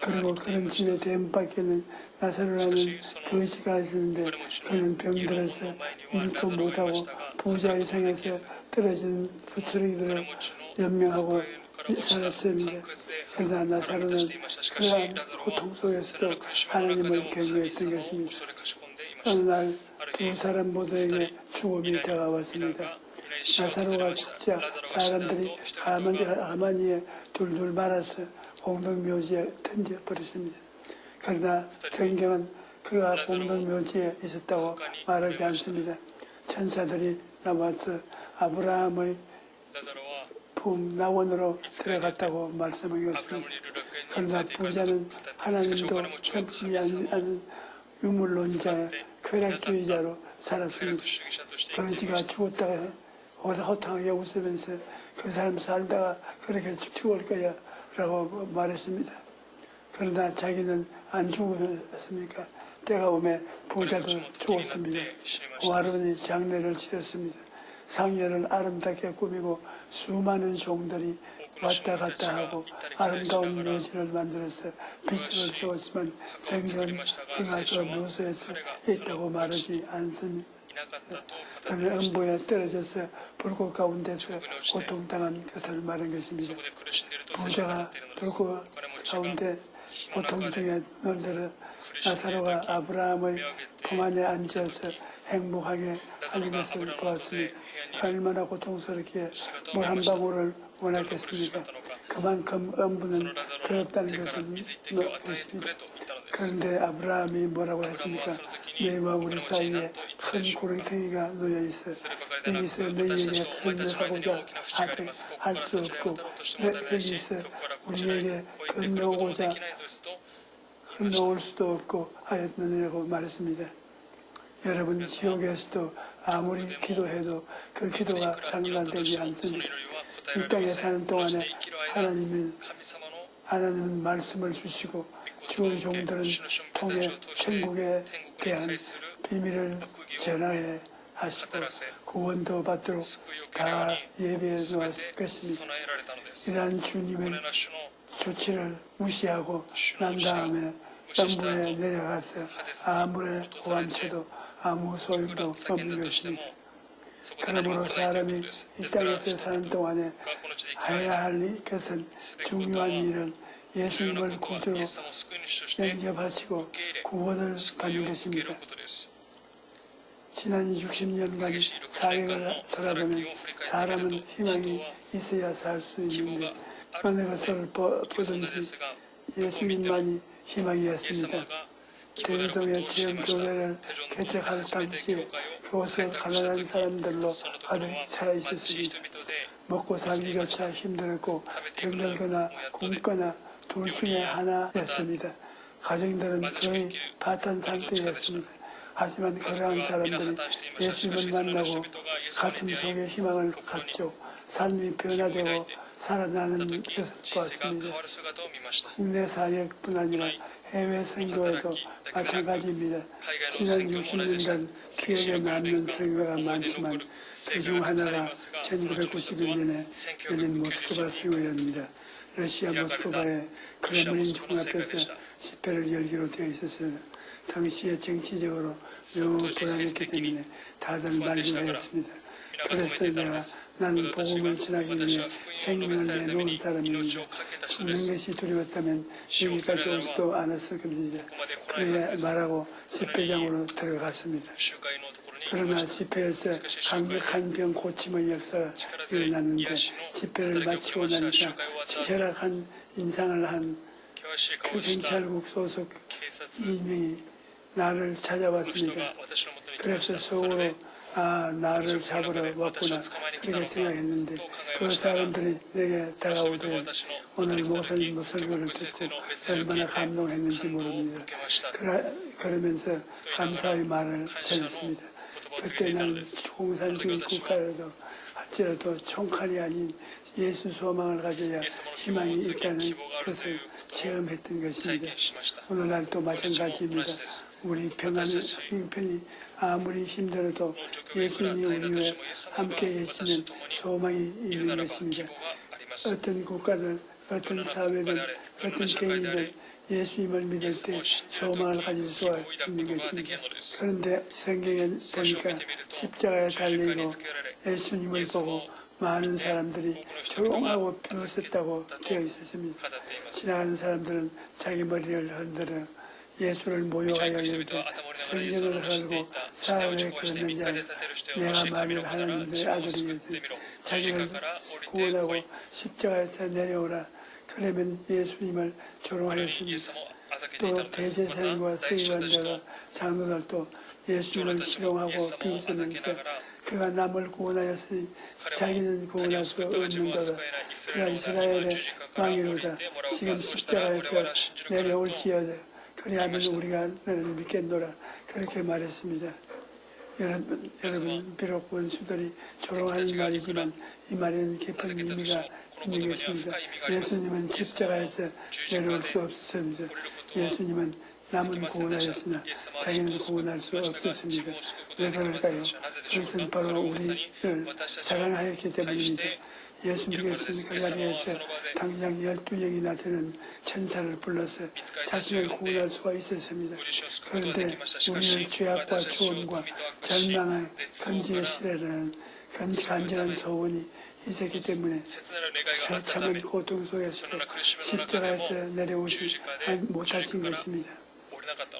그리고 그런 집에 대문밖에는 나사로라는 거지가 있었는데 그는 병들어서 일도 못하고 부자의 생에서 떨어지는 부스러기로 연명하고 살았습니다. 그러나 나사로는 그러한 고통 속에서도 하나님을 경외했던 것입니다. 어느 날 두 사람 모두에게 죽음이 다가왔습니다. 나사로가 죽자 사람들이 가만히에 둘둘 말아서 공동묘지에 던져버렸습니다. 그러나 성경은 그가 공동묘지에 있었다고 말하지 않습니다. 천사들이 나와서 아브라함의 나원으로 들어갔다고 말씀한 것입니다. 그러나 부자는 하나님도 섬기지 않는 유물론자, 쾌락주의자로 살았습니다. 거지가 죽었다가 허탕하게 웃으면서 그 사람 살다가 그렇게 죽을 거야 라고 말했습니다. 그러나 자기는 안 죽었습니까? 때가 오면 부자도 죽었습니다. 와르니 장례를 치렀습니다. 상여를 아름답게 꾸미고 수많은 종들이 왔다 갔다 하고 아름다운 묘지를 만들어서 비석을 세웠지만 생전 그가 그 묘소에서 있다고 말하지 않습니다. 그는 음부에 떨어져서 불꽃 가운데서 고통당한 것을 말한 것입니다. 부자가 불꽃 가운데 고통 중에 놀더러 나사로가 아브라함의 품 안에 앉아서 행복하게 하는 것을 보았습니다. 얼마나 고통스럽게 물 한 방울을 원하겠습니까? 그만큼 음부는 괴롭다는 것을 느꼈습니다. 그런데 아브라함이 뭐라고 했습니까? 너희와 우리 사이에 큰 구렁텅이가 놓여 있어 여기서 너희에게 건너가고자 하되 할 수 없고 여기서 우리에게 건너오고자 건너올 수도 없고 하였느니라고 말했습니다. 여러분, 지옥에서도 아무리 기도해도 그 기도가 상달되지 않습니다. 이 땅에 사는 동안에 하나님은 말씀을 주시고 주의 종들은 통해 천국에 대한 비밀을 전하게 하시고 구원도 받도록 다 예배해 놓았을 것입니다. 이러한 주님의 조치를 무시하고 난 다음에 음부에 내려가서 아무리 고함쳐도 아무 소용도 없는 것입니다. 그러므로 사람이 이 땅에서 사는 동안에 해야 할 것은 중요한 일은 예수님을 구주로 영접하시고 구원을 받는 것입니다. 지난 60년간 사역을 돌아보면 사람은 희망이 있어야 살 수 있는데 어느 것을 보든지 예수님만이 희망이었습니다. 대리동의 체험교회를 개척할 당시에 그곳은 가난한 사람들로 가득 차 있었습니다. 먹고 살기조차 힘들었고 병들거나 굶거나 둘 중에 하나였습니다. 가정들은 거의 파탄 상태였습니다. 하지만 그러한 사람들이 예수님을 만나고 가슴 속에 희망을 갖죠. 삶이 변화되고 살아나는 것을 보았습니다. 국내 사역뿐 아니라 해외 선교에도 마찬가지입니다. 지난 60년간 기억에 남는 선교가 많지만 그중 하나가 1991년에 열린 모스크바 선교였습니다. 러시아 모스크바의 크렘린 종합에서 집회를 열기로 되어 있었어요. 당시에 정치적으로 너무 불안했기 때문에 다들 만류했습니다. 그래서 나는 복음을 전하기 위해 생명을 내놓은 사람입니다. 죽는 것이 두려웠다면 여기까지 올 수도 않았을 겁니다. 그래 말하고 집회장으로 들어갔습니다. 그러나 집회에서 강력한 병 고침의 역사가 일어났는데 집회를 마치고 나니까 혈압한 인상을 한 그 경찰국 소속 이명이 나를 찾아왔습니다. 그래서 속으로 나를 잡으러 왔구나 그렇게 생각했는데 그 사람들이 내게 다가오더니 오늘 목사님 설교를 듣고 얼마나 감동했는지 모릅니다. 그러면서 감사의 말을 전했습니다. 그때는 공산주의 국가라도 할지라도 총칼이 아닌 예수 소망을 가져야 희망이 있다는 것을 체험했던 것입니다. 오늘날도 마찬가지입니다. 우리 평안의 형편이 아무리 힘들어도 예수님이 우리와 함께 계시면 소망이 있는 것입니다. 어떤 국가들, 어떤 사회든 어떤 개인이든 예수님을 믿을 때 소망을 가질 수가 있는 것입니다. 그런데 성경에 보니까 십자가에 달리고 예수님을 보고 많은 사람들이 조롱하고 비웃었다고 되어 있었습니다. 지나가는 사람들은 자기 머리를 흔들어 예수를 모욕하여 이르되 성경을 헐고 사흘에 걷는 자는 내가 만일 하나님의 아들이거든 자기를 구원하고 십자가에서 내려오라. 그러면 예수님을 조롱하였습니다. 또 대제사장과 서기관들과 장로들도 예수님을 희롱하고 비웃으면서 그가 남을 구원하였으니 자기는 구원할 수 없는도다. 그가 이스라엘의 왕이로다. 지금 십자가에서 내려올지어다. 그리하면 우리가 너를 믿겠노라. 그렇게 말했습니다. 여러분 비록 원수들이 조롱하는 말이지만 이 말에는 깊은 의미가 있는 것입니다. 예수님은 십자가에서 내려올 수 없었습니다. 예수님은 남은 구원하였으나 자기는 구원할 수 없었습니다. 왜 그럴까요? 그것은 바로 우리를 사랑하였기 때문입니다. 예수님께서는 그 자리에서 당장 12명이나 되는 천사를 불러서 자신을 구원할 수가 있었습니다. 그런데 우리는 죄악과 추원과 절망의 건지의 시래라는 간절한 소원이 있었기 때문에 처참한 고통 속에서도 십자가에서 내려오지 못하신 것입니다.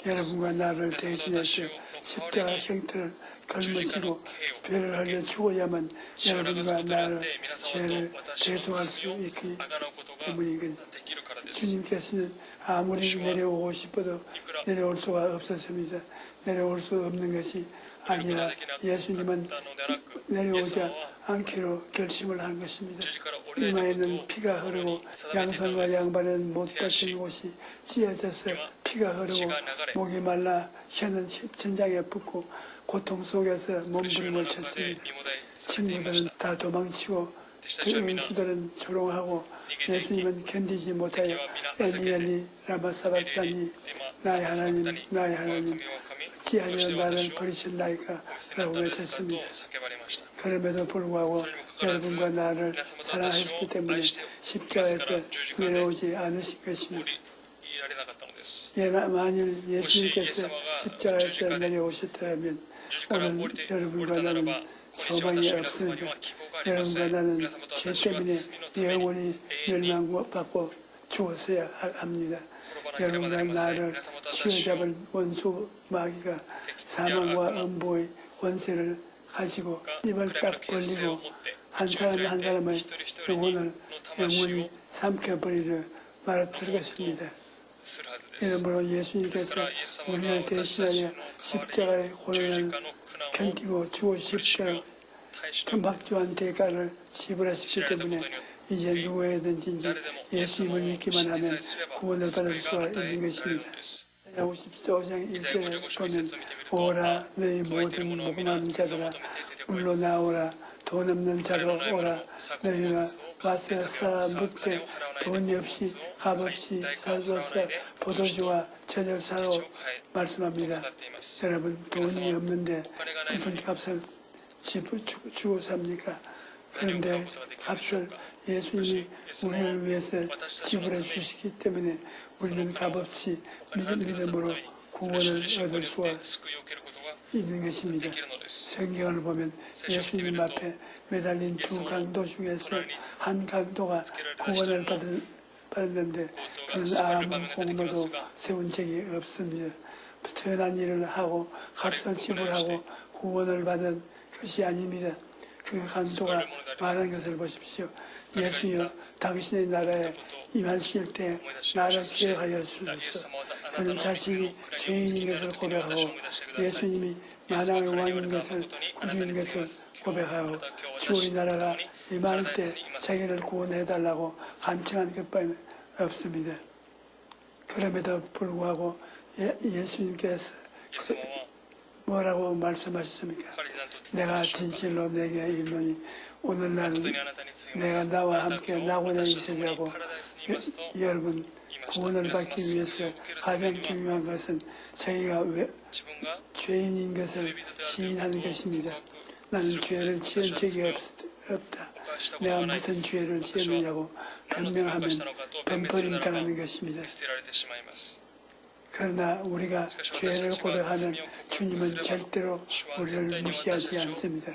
여러분과 나를 대신해서 십자가 형태를 걸머지고 배를 흘려 죽어야만 여러분과 나를 죄를 대속할 수 있기 때문이거든요. 주님께서는 아무리 내려오고 싶어도 내려올 수가 없었습니다. 내려올 수 없는 것이 아니라 예수님은 내려오지 않기로 결심을 한 것입니다. 이마에는 피가 흐르고 양손과 양발에는 못 박힌 곳이 찢어져서 피가 흐르고 목이 말라 혀는 천장에 붙고 고통 속에서 몸부림을 쳤습니다. 친구들은 다 도망치고 원수들은 조롱하고 예수님은 견디지 못하여 엘리 라마 사박다니 나의 하나님 어찌하여 나를 버리셨나이까 라고 외쳤습니다. 그럼에도 불구하고 여러분과 나를 사랑하셨기 때문에 십자가에서 내려오지 않으신 것입니다. 만일 예수님께서 십자가에서 내려오셨더라면 오늘 여러분과 나는 소망이 없습니다. 여러분과 나는 죄 때문에 영원히 멸망받고 죽었어야 합니다. 여러분과 나를 치어잡을 원수 마귀가 사망과 음보의 권세를 가지고 입을 딱 벌리고 한 사람 한 사람의 영혼을 영원히 삼켜버리려 말았을 것입니다. 이러므로 예수님께서 우리를 대신하여 십자가의 고난을 견디고 죽으십시오. 금박조한 대가를 지불하셨기 때문에 이제 누구에든지 예수님을 믿기만 하면 구원을 받을 수가 있는 것입니다. 54장 1절에 보면 오라 너희 모든 목마른 자들아 물로 나오라 돈 없는 자로 오라 너희가 와서 쌓아 묵되 돈이 없이 값 없이 사주어서 포도주와 저절사로 말씀합니다. 여러분 돈이 없는데 무슨 값을 주고 삽니까? 그런데 값을 예수님이 우리를 위해서 지불해 주시기 때문에 우리는 값없이 믿음으로 구원을 얻을 수가 있는 것입니다. 성경을 보면 예수님 앞에 매달린 두 강도 중에서 한 강도가 구원을 받았는데 그는 아무 공로도 세운 적이 없습니다. 선한 일을 하고 값을 지불하고 구원을 받은 것이 아닙니다. 그 강도가 말한 것을 보십시오. 예수여 당신의 나라에 임하실 때 나를 기억하였소서. 그는 자신이 죄인인 것을 고백하고 예수님이 만왕의 왕인 것을 구주인 것을 고백하고 주의 나라가 임할 때 자기를 구원해달라고 간청한 것밖에 없습니다. 그럼에도 불구하고 예수님께서 뭐라고 말씀하셨습니까? 내가 진실로 내게 이르노니 오늘날은 내가 나와 함께 낙원에 있으리라고. 여러분 구원을 받기 위해서 가장 중요한 것은 자기가 죄인인 것을 시인하는 것입니다. 나는 죄를 지은 적이 없다. 내가 무슨 죄를 지었느냐고 변명하면 범버림 당하는 것입니다. 그러나 우리가 죄를 고백하는 주님은 절대로 우리를 무시하지 않습니다.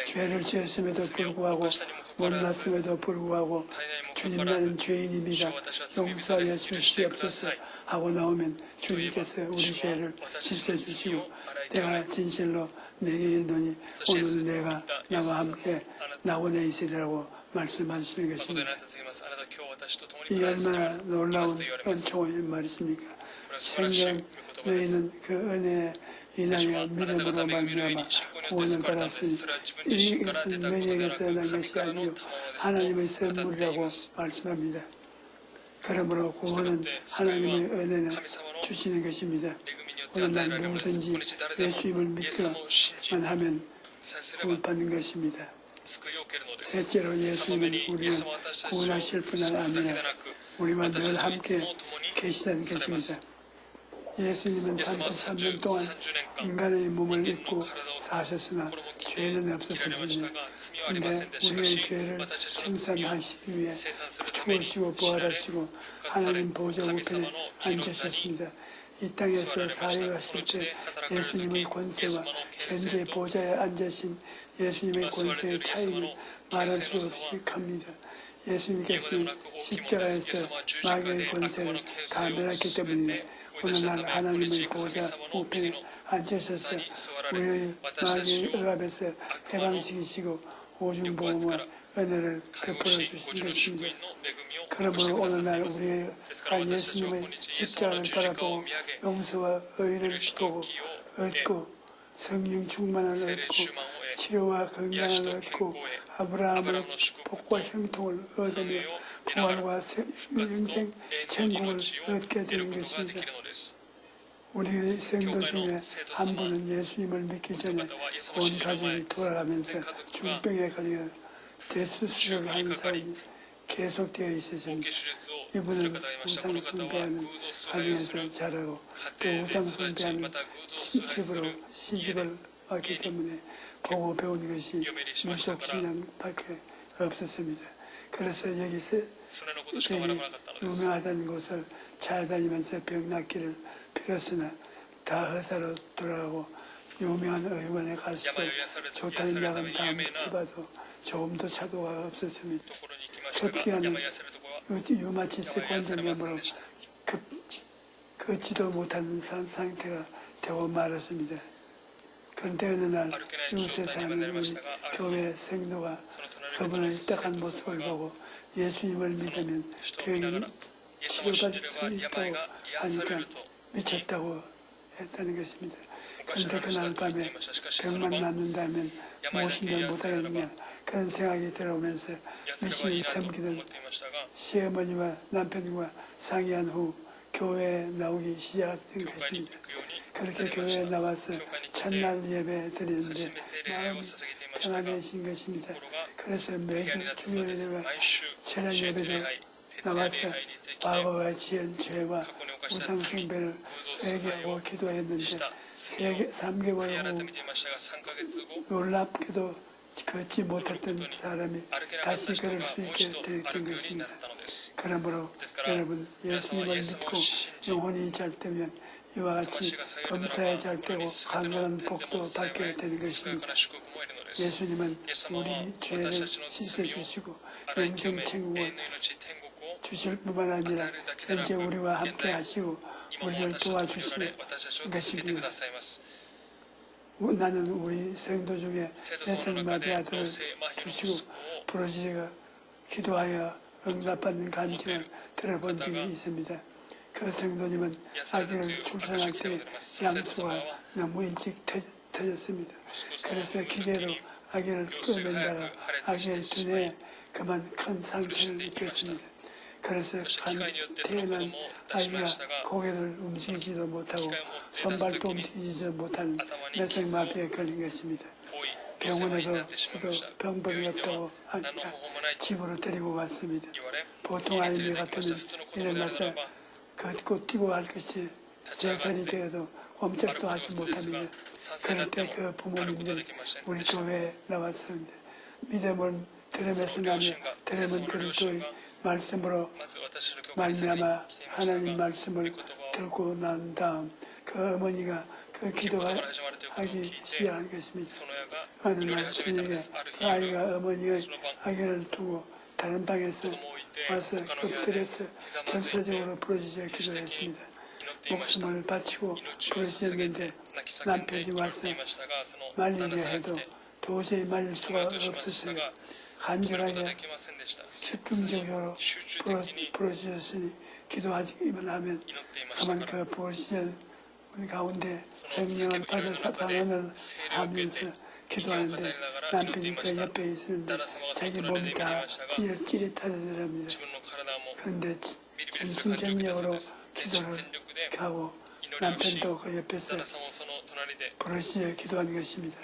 죄를 지었음에도 불구하고 못났음에도 불구하고 주님 나는 죄인입니다. 용서하여 주시옵소서 하고 나오면 주님께서 우리 죄를 씻어주시고 내가 진실로 내게 이르노니 오늘 내가 나와 함께 낙원에 있으리라고 말씀하시는 것입니다. 이 얼마나 놀라운 은총인 말이십니까? 생명 너희는 그 은혜에 인하여 믿음으로 말미암아 구원을 받았으니 이것은 너희에게서 난 것이 아니요 하나님의 선물이라고 말씀합니다. 그러므로 구원은 하나님의 은혜는 주시는 것입니다. 오늘 날 누구든지 예수님을 믿기만 하면 구원받는 것입니다. 셋째로 예수님은 우리를 구원하실 뿐만 아니라 우리와 늘 함께 계시다는 것입니다. 예수님은 33년 동안 인간의 몸을 입고 사셨으나 죄는 없으셨습니다. 그런데 우리의 죄를 청산하시기 위해 죽으시고 부활하시고 하나님 보좌 우편에 앉으셨습니다. 이 땅에서 살아가실 때 예수님의 권세와 현재 보좌에 앉으신 예수님의 권세의 차이는 말할 수 없이 큽니다. 예수님께서는 십자가에서 마귀의 권세를 다 멸했기 때문에 오늘날 하나님의 보좌 우편에 앉으셔서 우리의 마귀의 억압에서 해방시키시고 오중보험과 은혜를 베풀어 주신 것입니다. 그러므로 오늘날 우리가 예수님의 십자가를 바라보고 용서와 의를 보고 얻고 성령 충만을 얻고 치료와 건강을 얻고 아브라함의 복과 형통을 얻으며 부활과 영생 천국을 얻게 되는 것입니다. 우리 성도 중에 한 분은 예수님을 믿기 전에 온 가족이 돌아가면서 중병에 걸려 대수술을 하는 사람이 계속되어 있었습니다. 이분은 우상숭배하는 가정에서 자라고 또 우상숭배하는 집으로 시집을 왔기 때문에 보고 배운 것이 무속신앙밖에 없었습니다. 그래서 여기서 유명하다는 곳을 찾아다니면서 병 낫기를 빌었으나 다 허사로 돌아가고 유명한 의원에 갈수록 좋다는 약은 다 묻혀봐도 조금도 차도가 없었습니다. 급기야는 유마티스 관절염으로 걷지도 못하는 상태가 되고 말았습니다. 그런데 어느 날 이웃에 사는 우리 교회 성도가 그분의 딱한 모습을 보고 예수님을 믿으면 병이 치료받을 수 있다고 하니까 미쳤다고 했다는 것입니다. 그런데 그날 밤에 병만 낫는다면 무엇인지 못하겠느냐 그런 생각이 들어오면서 미신을 섬기던 시어머니와 남편과 상의한 후 교회에 나오기 시작한 것입니다. 그렇게 교회에 나와서 첫날 예배 드리는데 마음이 평안해진 것입니다. 그래서 매주 주일에와 철야 예배도 나와서 과거와 지은 죄와 우상숭배를 회개하고 기도했는데 3개월 후 놀랍게도 걷지 못했던 사람이 다시 걸을 수 있게 되었던 것입니다. 그러므로 여러분 예수님을 믿고 영혼이 잘 되면 이와 같이 범사에 잘 되고 강건한 복도 받게 되는 것입니다. 예수님은 우리 죄를 씻어주시고 영생 천국을 주실 뿐만 아니라 현재 우리와 함께 하시고 우리를 도와주시는 것입니다. 나는 우리 성도 중에 내생마비 아들을 주시고 부러지가 기도하여 응답받는 간증을 들어본 적이 있습니다. 그 성도님은 아기를 출산할 때 양수가 너무 일찍 터졌습니다. 그래서 기계로 아기를 끌어낸다가 아기의 두뇌에 그만 큰 상처를 입혔습니다. 그래서 태어난 아이가 고개를 움직이지도 못하고 손발도 움직이지도 못하는 뇌생마비에 걸린 것입니다. 병원에도 병법이 없다고 하니까 집으로 데리고 왔습니다. 보통 아이들 같으면 일어나서 걷고 뛰고 할 것이 3살이 되어도 꼼짝도 하지 못합니다. 그럴 때 그 부모님들이 우리 교회에 나왔습니다. 믿음은 들음에서 나며 들음은 그리스도의 말씀으로 말미암아 하나님 말씀을 듣고 난 다음 그 어머니가 그 기도가 하기 시작하겠습니다. 어느 날 저녁에 그 아이가 어머니의 아기를 두고 다른 방에서 와서 엎드려서 전사적으로 부르짖어 기도했습니다. 목숨을 바치고 부르짖었는데 남편이 와서 말리려 해도 도저히 말릴 수가 없었어요. 간절하게 집중적으로 부르짖었으니 기도하기만 하면 그만 그 부르짖은 가운데 생명을 받아서 방언을 하면서 기도하는데 남편이 그 옆에 있었는데 자기 몸이 다 찌릿하더랍니다. 그런데 전심전력으로 기도를 하고 남편도 그 옆에서 부르짖어 기도하는 것입니다.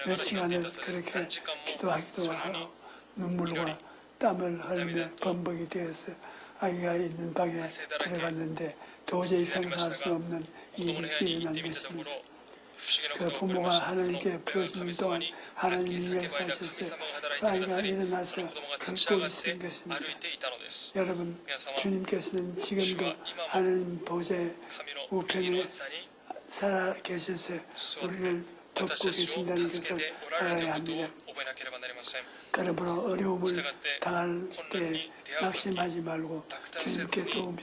몇 시간을 그렇게 기도하기도 하고 눈물과 땀을 흘리며 범벅이 되어서 아이가 있는 방에 들어갔는데 도저히 상상할 수 없는 일이 일어난 것입니다. 그 부모가 하나님께 부르짖는 동안 하나님 위에서 하셔서 그 아이가 일어나서 걷고 있는 것입니다. 여러분, 주님께서는 지금도 하나님 보좌의 우편에 살아 계셔서 우리를 돕고 계신다는 것을 알아야 합니다. 그러므로 어려움을 당할 때 낙심하지 말고 주님께 도움을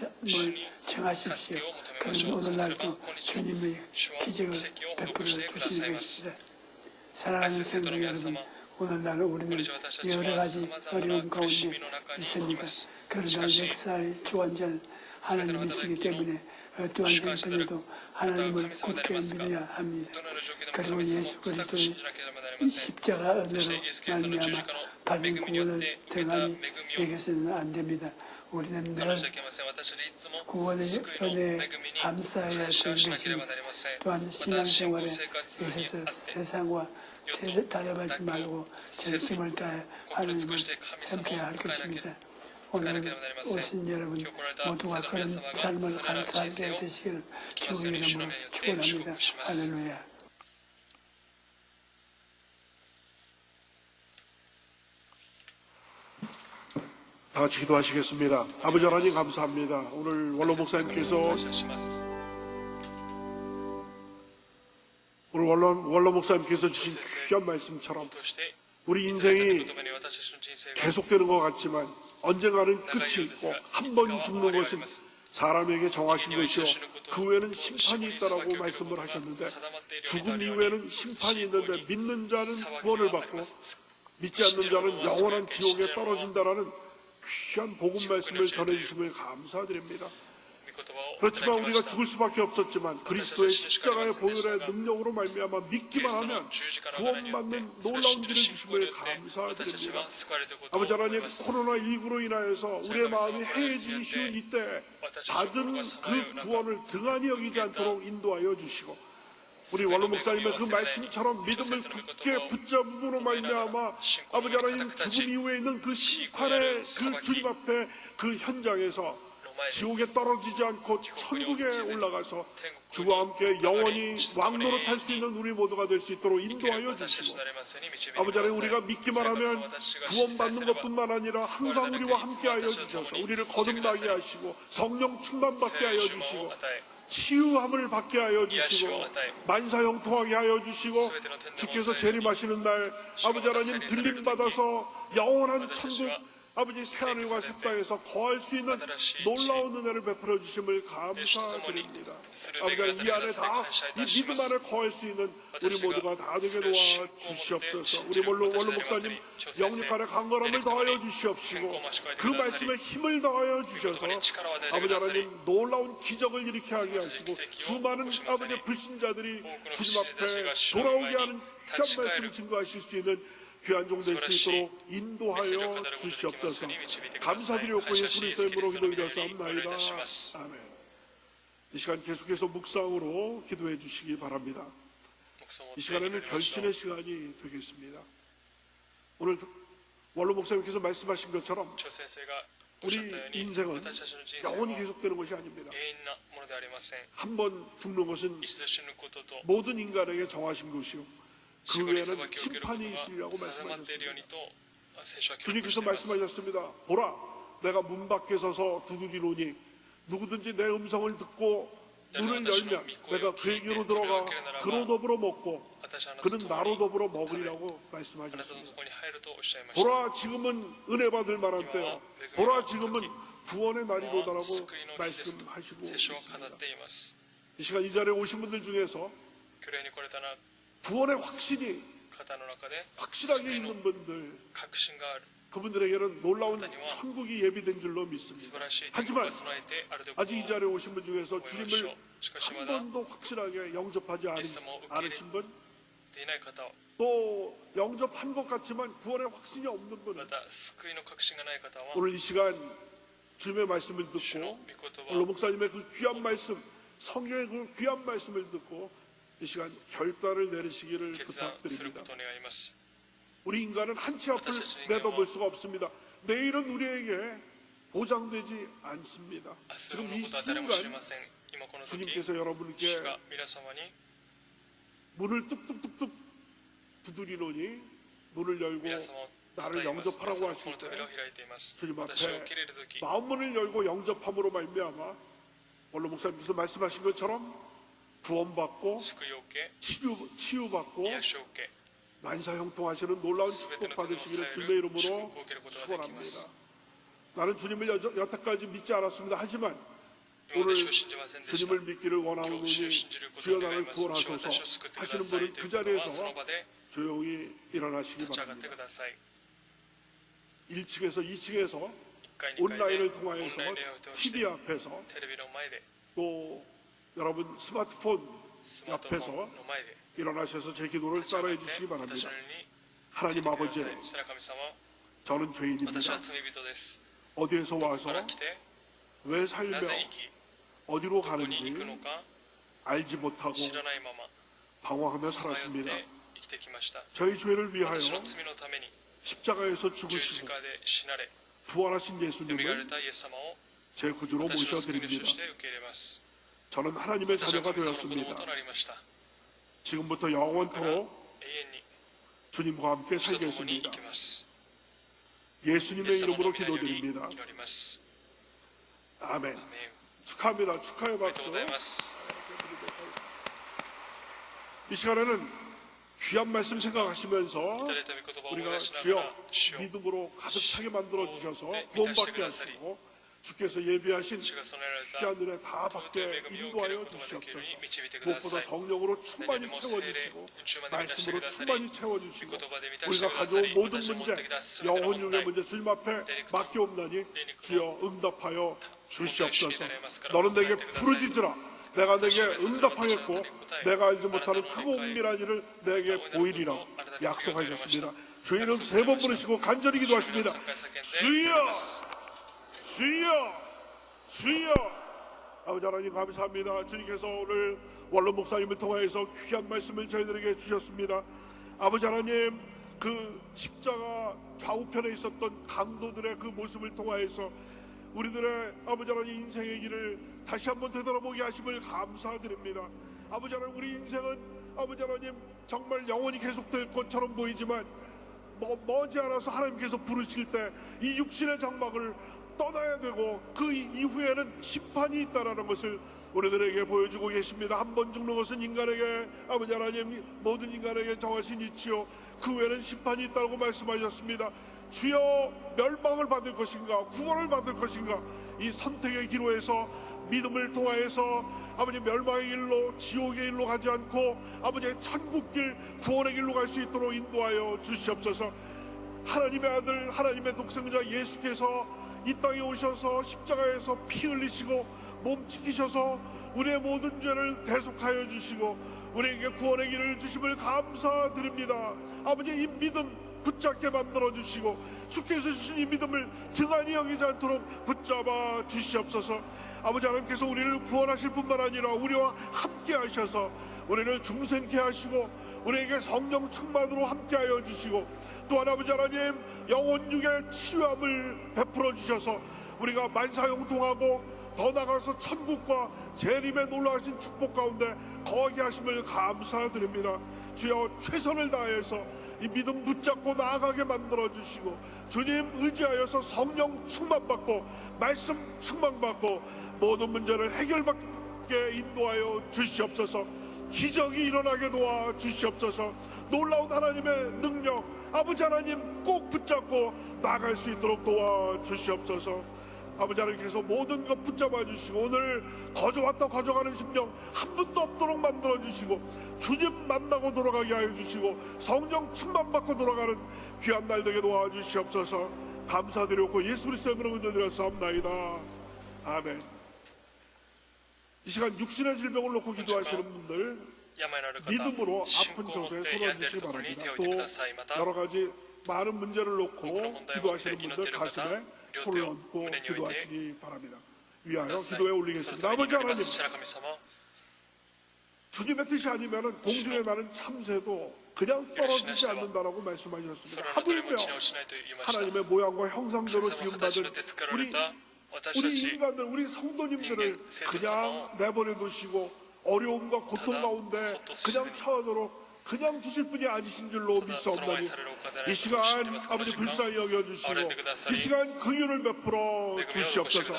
청하십시오. 그러면 오늘날도 주님의 기적을 베풀어 주시는 것입니다. 사랑하는 성도 여러분, 오늘날 우리는 여러 가지 어려움 가운데 있습니다. 그러나 역사의 주관자는 하나님이시기 때문에 어떠한 형편에도 하나님을 굳게 믿어야 합니다. 그리고 예수 그리스도의 십자가 은혜로 말미암아 받은 구원을 등한히 여겨서는 안 됩니다. 우리는 늘 구원의 은혜에 감사해야 되는 것입니다. 또한 신앙생활에 있어서 세상과 타협하지 말고 전심을 다해 하나님을 섬겨야 할 것입니다. 오늘 오신 여러분 모두가 그런 삶을 살게 되시기를 주의 이름으로 축원합니다. 할렐루야. 다 같이 기도하시겠습니다. 아버지 하나님 감사합니다. 오늘 원로 목사님께서 오늘 원로 목사님께서 주신 귀한 말씀처럼 우리 인생이 계속되는 것 같지만 언젠가는 끝이 있고 한 번 죽는 것은 사람에게 정하신 것이요 그 후에는 심판이 있다라고 말씀을 하셨는데 죽음 이후에는 심판이 있는데 믿는 자는 구원을 받고 믿지 않는 자는 영원한 지옥에 떨어진다라는 귀한 복음 말씀을 전해주심을 감사드립니다. 그렇지만 우리가 죽을 수밖에 없었지만 그리스도의 십자가의 보혈의 능력으로 말미암아 믿기만 하면 구원받는 놀라운 길을 주심을 감사드립니다. 아버지 하나님, 코로나19로 인하여서 우리의 마음이 해해지기 쉬운 이때 받은 그 구원을 등한히 여기지 않도록 인도하여 주시고 우리 원로 목사님의 그 말씀처럼 믿음을 굳게 붙잡음으로 말미암아 아버지 하나님 죽음 이후에 있는 그 심판의 그 주님 앞에 그 현장에서 지옥에 떨어지지 않고 천국에 올라가서 주와 함께 영원히 왕노릇할 수 있는 우리 모두가 될 수 있도록 인도하여 주시고 아버지 하나님 우리가 믿기만 하면 구원받는 것뿐만 아니라 항상 우리와 함께하여 주셔서 우리를 거듭나게 하시고 성령 충만받게 하여 주시고 치유함을 받게 하여 주시고 만사형통하게 하여 주시고 주께서 재림하시는 날 아버지 하나님 들림받아서 영원한 천국 아버지 새하늘과 새 땅에서 거할 수 있는 놀라운 은혜를 베풀어 주심을 감사드립니다. 아버지 하나님 이 안에 다 이 믿음 안에 거할 수 있는 우리 모두가 다 되게 도와주시옵소서. 우리 원로 목사님 영육 안에 강건함을 더하여 주시옵시고 그 말씀에 힘을 더하여 주셔서 아버지 하나님 놀라운 기적을 일으키게 하게 하시고 수많은 아버지 불신자들이 주님 앞에 돌아오게 하는 귀한 말씀 증거하실 수 있는 귀한 종 될 수 있도록 인도하여 주시옵소서. 감사드리옵고 예수 그리스도의 이름으로 기도드렸사옵나이다. 아멘. 이 시간 계속해서 묵상으로 기도해 주시기 바랍니다. 이 시간에는 결신의 시간이 되겠습니다. 오늘 원로 목사님께서 말씀하신 것처럼 우리 인생은 영원히 계속되는 것이 아닙니다. 한 번 죽는 것은 모든 인간에게 정하신 것이요 그 외에는 심판이 있으리라고 말씀하셨습니다. 주님께서 말씀하셨습니다. 보라, 내가 문 밖에 서서 두드리노니 누구든지 내 음성을 듣고 문을 열면 내가 그에게로 들어가 그로 더불어 먹고 그는 나로 더불어 먹으리라고 말씀하셨습니다. 보라, 지금은 은혜 받을 만한 때요. 보라, 지금은 구원의 날이로다라고 말씀하시고 있습니다. 이 시간 이 자리에 오신 분들 중에서 구원의 확신이 확실하게 있는 분들, 그분들에게는 놀라운 천국이 예비된 줄로 믿습니다. 하지만 아직 이 자리에 오신 분 중에서 주님을 한 번도 확실하게 영접하지 않으신 분, 또 영접한 것 같지만 구원의 확신이 없는 분은 오늘 이 시간 주님의 말씀을 듣고 오늘 목사님의 그 귀한 말씀, 성경의 그 귀한 말씀을 듣고 이 시간 결단을 내리시기를 부탁드립니다. 우리 인간은 한 치 앞을 내다볼 수가 없습니다. 내일은 우리에게 보장되지 않습니다. 지금 이 순간 주님께서 여러분께 문을 뚝뚝뚝뚝 두드리노니 문을 열고 나를 영접하라고 하실 때 주님 앞에 마음문을 열고 영접함으로 말미암아 원로 목사님께서 말씀하신 것처럼 구원받고 치유받고 만사형통하시는 놀라운 축복 받으시기를 주님의 이름으로 축원합니다. 나는 주님을 여태까지 믿지 않았습니다. 하지만 오늘 주님을 믿기를 원하오니 주여 나를 구원하소서 하시는 분은 그 자리에서 조용히 일어나시기 바랍니다. 1층에서 2층에서 온라인을 통하여서 TV 앞에서 또 여러분 스마트폰 앞에서 일어나셔서 제 기도를 따라해 주시기 바랍니다. 하나님 아버지, 저는 죄인입니다. 어디에서 와서 왜 살며 어디로 가는지 알지 못하고 방황하며 살았습니다. 저희 죄를 위하여 십자가에서 죽으시고 부활하신 예수님을 제 구주로 모셔드립니다. 저는 하나님의 자녀가 되었습니다. 지금부터 영원토록 주님과 함께 살겠습니다. 예수님의 이름으로 기도드립니다. 아멘. 축하합니다. 축하의 박수. 이 시간에는 귀한 말씀 생각하시면서 우리가 주여 믿음으로 가득 차게 만들어 주셔서 구원받게 하시고 주께서 예비하신 귀한 은혜 다 받게 인도하여 주시옵소서. 무엇보다 성령으로 충만히 채워주시고 말씀으로 충만히 채워주시고 우리가 가져온 모든 문제, 영혼 육의 문제 주님 앞에 맡겨옵나니 주여 응답하여 주시옵소서. 너는 내게 부르짖으라. 내가 내게 응답하겠고 내가 알지 못하는 크고 은밀한 일을 내게 보이리라 약속하셨습니다. 주의 이름 3번 부르시고 간절히 기도하십니다. 주여, 주여, 주여. 아버지 하나님 감사합니다. 주님께서 오늘 원로 목사님을 통하여서 귀한 말씀을 저희들에게 주셨습니다. 아버지 하나님, 그 십자가 좌우편에 있었던 강도들의 그 모습을 통하여서 우리들의 아버지 하나님 인생의 길을 다시 한번 되돌아보게 하심을 감사드립니다. 아버지 하나님, 우리 인생은 아버지 하나님 정말 영원히 계속될 것처럼 보이지만 머지않아서 하나님께서 부르실 때 이 육신의 장막을 떠나야 되고 그 이후에는 심판이 있다는 것을 우리들에게 보여주고 계십니다. 한 번 죽는 것은 인간에게 아버지 하나님 모든 인간에게 정하신 이치요 그 외에는 심판이 있다고 말씀하셨습니다. 주여, 멸망을 받을 것인가 구원을 받을 것인가, 이 선택의 기로에서 믿음을 통하여서 아버지 멸망의 길로 지옥의 길로 가지 않고 아버지의 천국길 구원의 길로 갈 수 있도록 인도하여 주시옵소서. 하나님의 아들 하나님의 독생자 예수께서 이 땅에 오셔서 십자가에서 피 흘리시고 몸 지키셔서 우리의 모든 죄를 대속하여 주시고 우리에게 구원의 길을 주심을 감사드립니다. 아버지, 이 믿음 붙잡게 만들어 주시고 주께서 주신 이 믿음을 등한히 여기지 않도록 붙잡아 주시옵소서. 아버지 하나님께서 우리를 구원하실 뿐만 아니라 우리와 함께 하셔서 우리를 중생케 하시고 우리에게 성령 충만으로 함께하여 주시고 또한 아버지 하나님 영혼 육의 치유함을 베풀어 주셔서 우리가 만사형통하고 더 나아가서 천국과 재림의 놀라우신 축복 가운데 거하게 하심을 감사드립니다. 주여 최선을 다해서 이 믿음 붙잡고 나아가게 만들어주시고 주님 의지하여서 성령 충만받고 말씀 충만받고 모든 문제를 해결받게 인도하여 주시옵소서. 기적이 일어나게 도와 주시옵소서. 놀라운 하나님의 능력 아버지 하나님 꼭 붙잡고 나아갈 수 있도록 도와 주시옵소서. 아버지 하나님께서 모든 것 붙잡아 주시고 오늘 거저왔다 거저가는 심령 한 분도 없도록 만들어 주시고 주님 만나고 돌아가게 하여 주시고 성령 충만받고 돌아가는 귀한 날 되게 도와주시옵소서. 감사드렸고 예수 그리스도의 이름으로 기도드렸사옵나이다. 아멘. 이 시간 육신의 질병을 놓고 기도하시는 분들 믿음으로 아픈 저소에 손을 얹으시기 바랍니다. 또 여러 가지 많은 문제를 놓고 기도하시는 분들 가슴에 손을 얹고 기도하시기 바랍니다. 위하여 기도에 올리겠습니다. 아버지 하나님, 주님의 뜻이 아니면 공중에 나는 참새도 그냥 떨어지지 않는다라고 말씀하셨습니다. 하물며 하나님의 모양과 형상대로 지음받은 우리 인간들, 우리 성도님들을 그냥 내버려 두시고 어려움과 고통 가운데 그냥 처하도록 그냥 두실 분이 아니신 줄로 믿사옵나니 이 시간 아버지 불쌍히 여겨주시고 이 시간 긍휼을 베풀어 주시옵소서.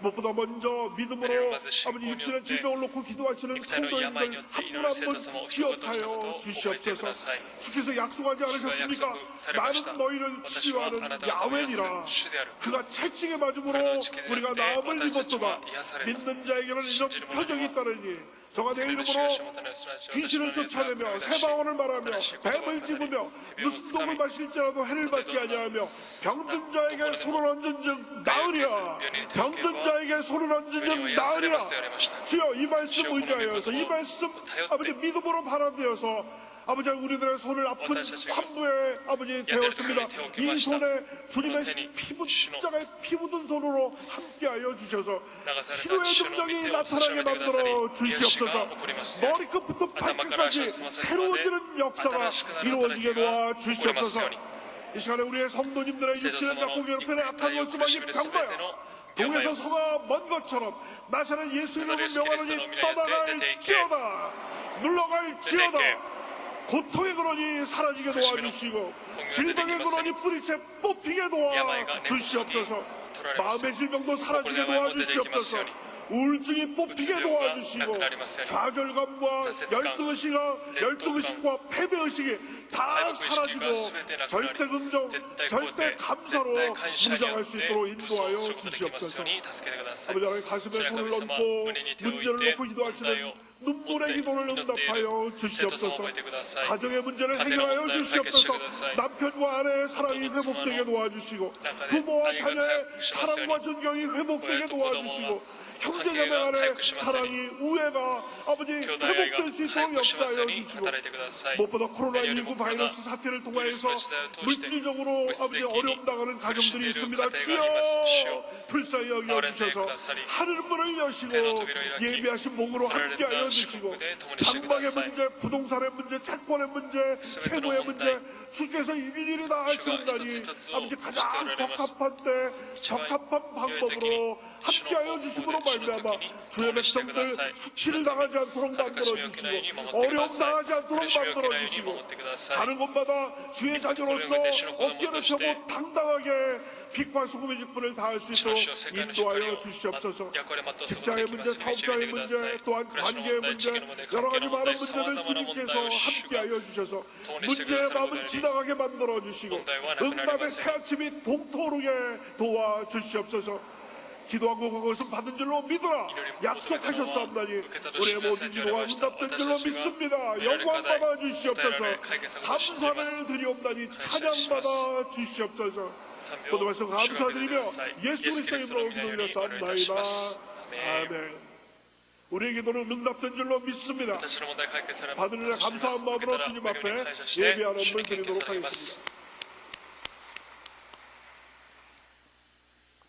무엇보다 먼저 믿음으로 아버지 육신의 질병을 놓고 기도하시는 성도님들 한 분 한 분 기억하여 주시옵소서. 주께서 약속하지 않으셨습니까? 나는 너희를 치료하는 야훼니라. 그가 채찍에 맞음으로 우리가 나음을 입었도다. 믿는 자에게는 이런 표적이 따르니 저가 내 이름으로 귀신을 쫓아내며 새방언을 말하며 뱀을 집으며 무슨 독을 마실지라도 해를 받지 아니하며 병든 자에게 손을 얹은 즉 나으리라. 병든 자에게 손을 얹은 즉 나으리라. 주여 이 말씀 의지하여서 이 말씀 아버지 믿음으로 받아들여서 아버지 우리들의 손을 아픈 환부에 아버지 되었습니다. 이 손에 주님의 피부 십자가에 피 묻은 손으로 함께하여 주셔서 치료의 능력이 나타나게 만들어 주시옵소서. 머리끝부터 발끝까지 새로워지는 역사가 이루어지게 도와 주시옵소서. 이 시간에 우리의 성도님들의 육신의 약고 괴롭힘에 악한 원수마귀 병마야 동에서 서가 먼 것처럼 나사렛 예수 이름을 명하노니 떠나갈지어다. 물러갈지어다. 고통의 근원이 사라지게 도와주시고 질병의 근원이 뿌리채 뽑히게 도와주시옵소서. 마음의 질병도 사라지게 도와주시옵소서. 우울증이 뽑히게 도와주시고 좌절감과 열등의식과 패배의식이 다 사라지고 절대 긍정 절대 감사로 무장할 수 있도록 인도하여 주시옵소서. 아버지 하나님 가슴에 손을 얹고 문제를 놓고 기도하시는 눈물의 기도를 응답하여 주시옵소서. 가정의 문제를 해결하여 주시옵소서. 남편과 아내의 사랑이 회복되게 도와주시고 부모와 자녀의 사랑과 존경이 회복되게 도와주시고 형제자매 간의 사랑이 우애가 아버지 회복될 수 있도록 역사하여 주시고 무엇보다 코로나19 바이러스 사태를 통하여서 물질적으로 아버지 어려움 당하는 가정들이 있습니다. 주여 불쌍히 여겨주셔서 하늘문을 여시고 예비하신 몸으로 함께하여 주시고 장막의 문제, 부동산의 문제, 채권의 문제, 세무의 문제 주께서 일일이 다 하시옵나니 아버지 가장 적합한 때 적합한 방법으로 함께하여 주심으로 말미암아 주의 백성들 수치를 당하지 않도록 만들어주시고 어려움 당하지 않도록 만들어주시고 가는 곳마다 주의 자녀로서 어깨를 펴고 당당하게 빛과 소금의 직분을 다할 수 있도록 인도하여 주시옵소서. 직장의 문제, 사업자의 문제, 또한 관계의 문제, 여러 가지 많은 문제를 주님께서 함께하여 주셔서 문제의 마음을 지나가게 만들어 주시고 응답의 새 아침이 동토르게 도와주시옵소서. 기도하고 그것은 받은 줄로 믿어라 약속하셨사옵나니 우리의 모든 기도가 응답된 줄로 믿습니다. 영광 받아 주시옵소서. 감사를 드리옵나니 찬양 받아 주시옵소서. 모든 말씀 감사드리며 예수 그리스도의 이름으로 기도드렸사옵나이다. 아멘. 우리의 기도는 응답된 줄로 믿습니다. 받으리라 감사한 마음으로 주님 앞에 예배하는 을 드리도록 하겠습니다.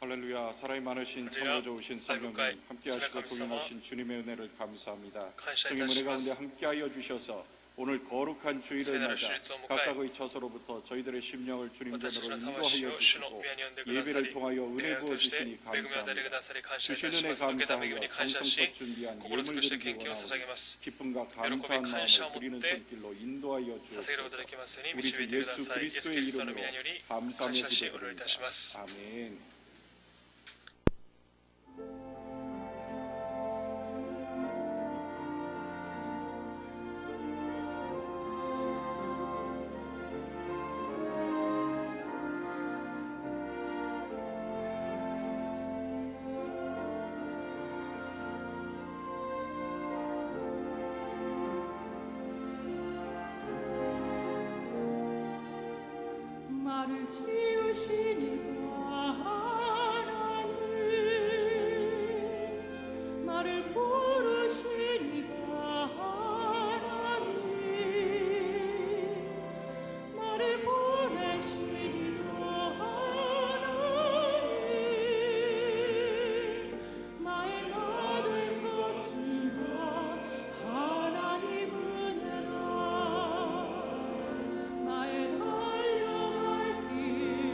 할렐루야. 사랑이 많으신 참으로 좋으신 성령님 함께하시고 동행하신 주님의 은혜를 감사합니다. 성령 은혜 가운데 함께하여 주셔서 오늘 거룩한 주일을 맞아 각각의 처소로부터 저희들의 심령을 주님 전으로 인도하여 주시고 예배를 통하여 은혜 부어주시니 감사합니다. 주신 은혜 감사하여 정성껏 준비한 예물 드리기 원하오니 기쁨과 감사한 마음을 드리는 손길로 인도하여 주옵소서. 우리 주 예수 그리스도의 이름으로 감사하며 기도드립니다. 아멘. 나를 지으시니가 하나님 나를 부르시니가 하나님 나를 보내시니가 하나님 나의 나 된 것은 하나님 은혜라 나의 달려갈 길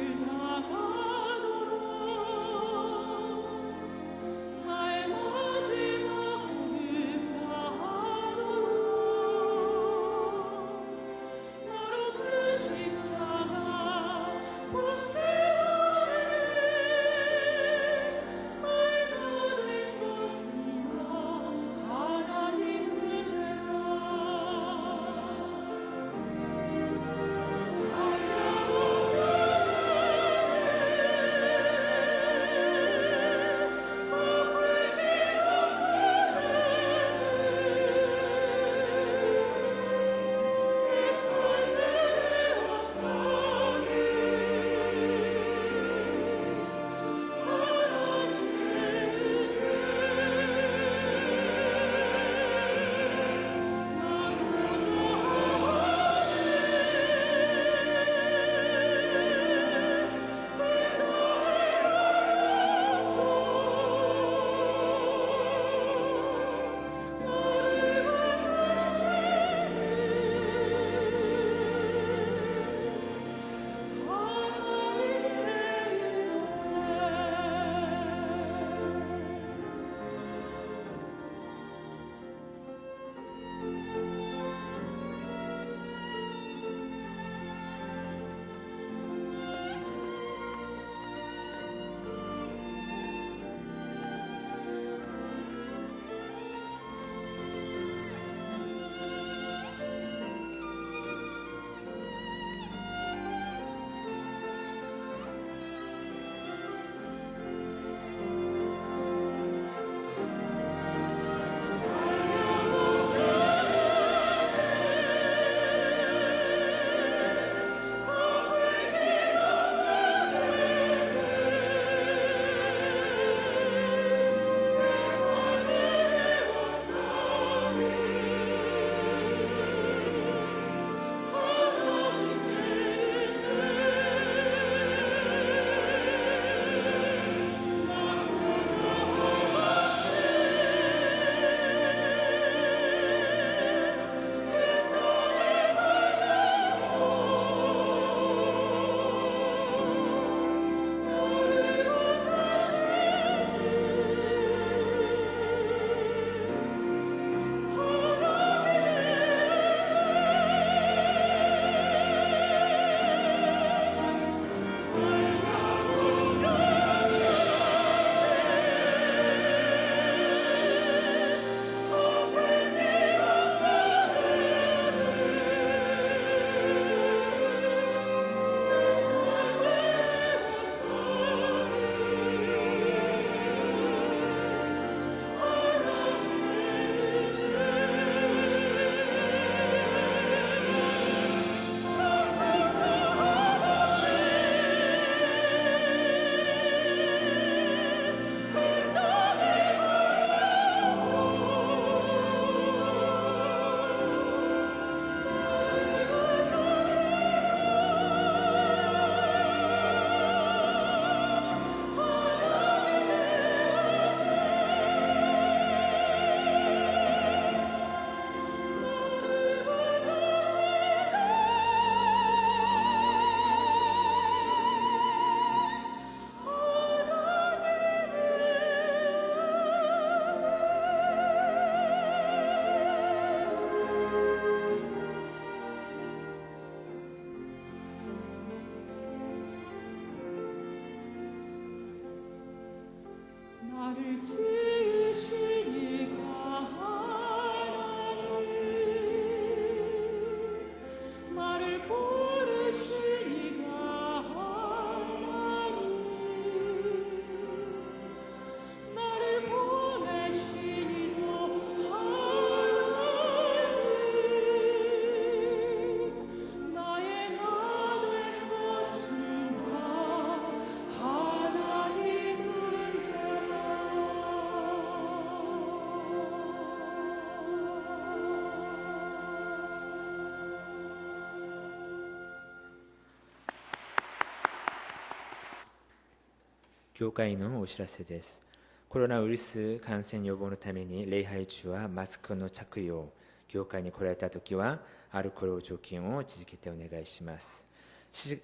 教会のお知らせです。コロナウイルス感染予防のために礼拝中はマスクの着用、教会に来られたときはアルコール除菌を続けてお願いします。7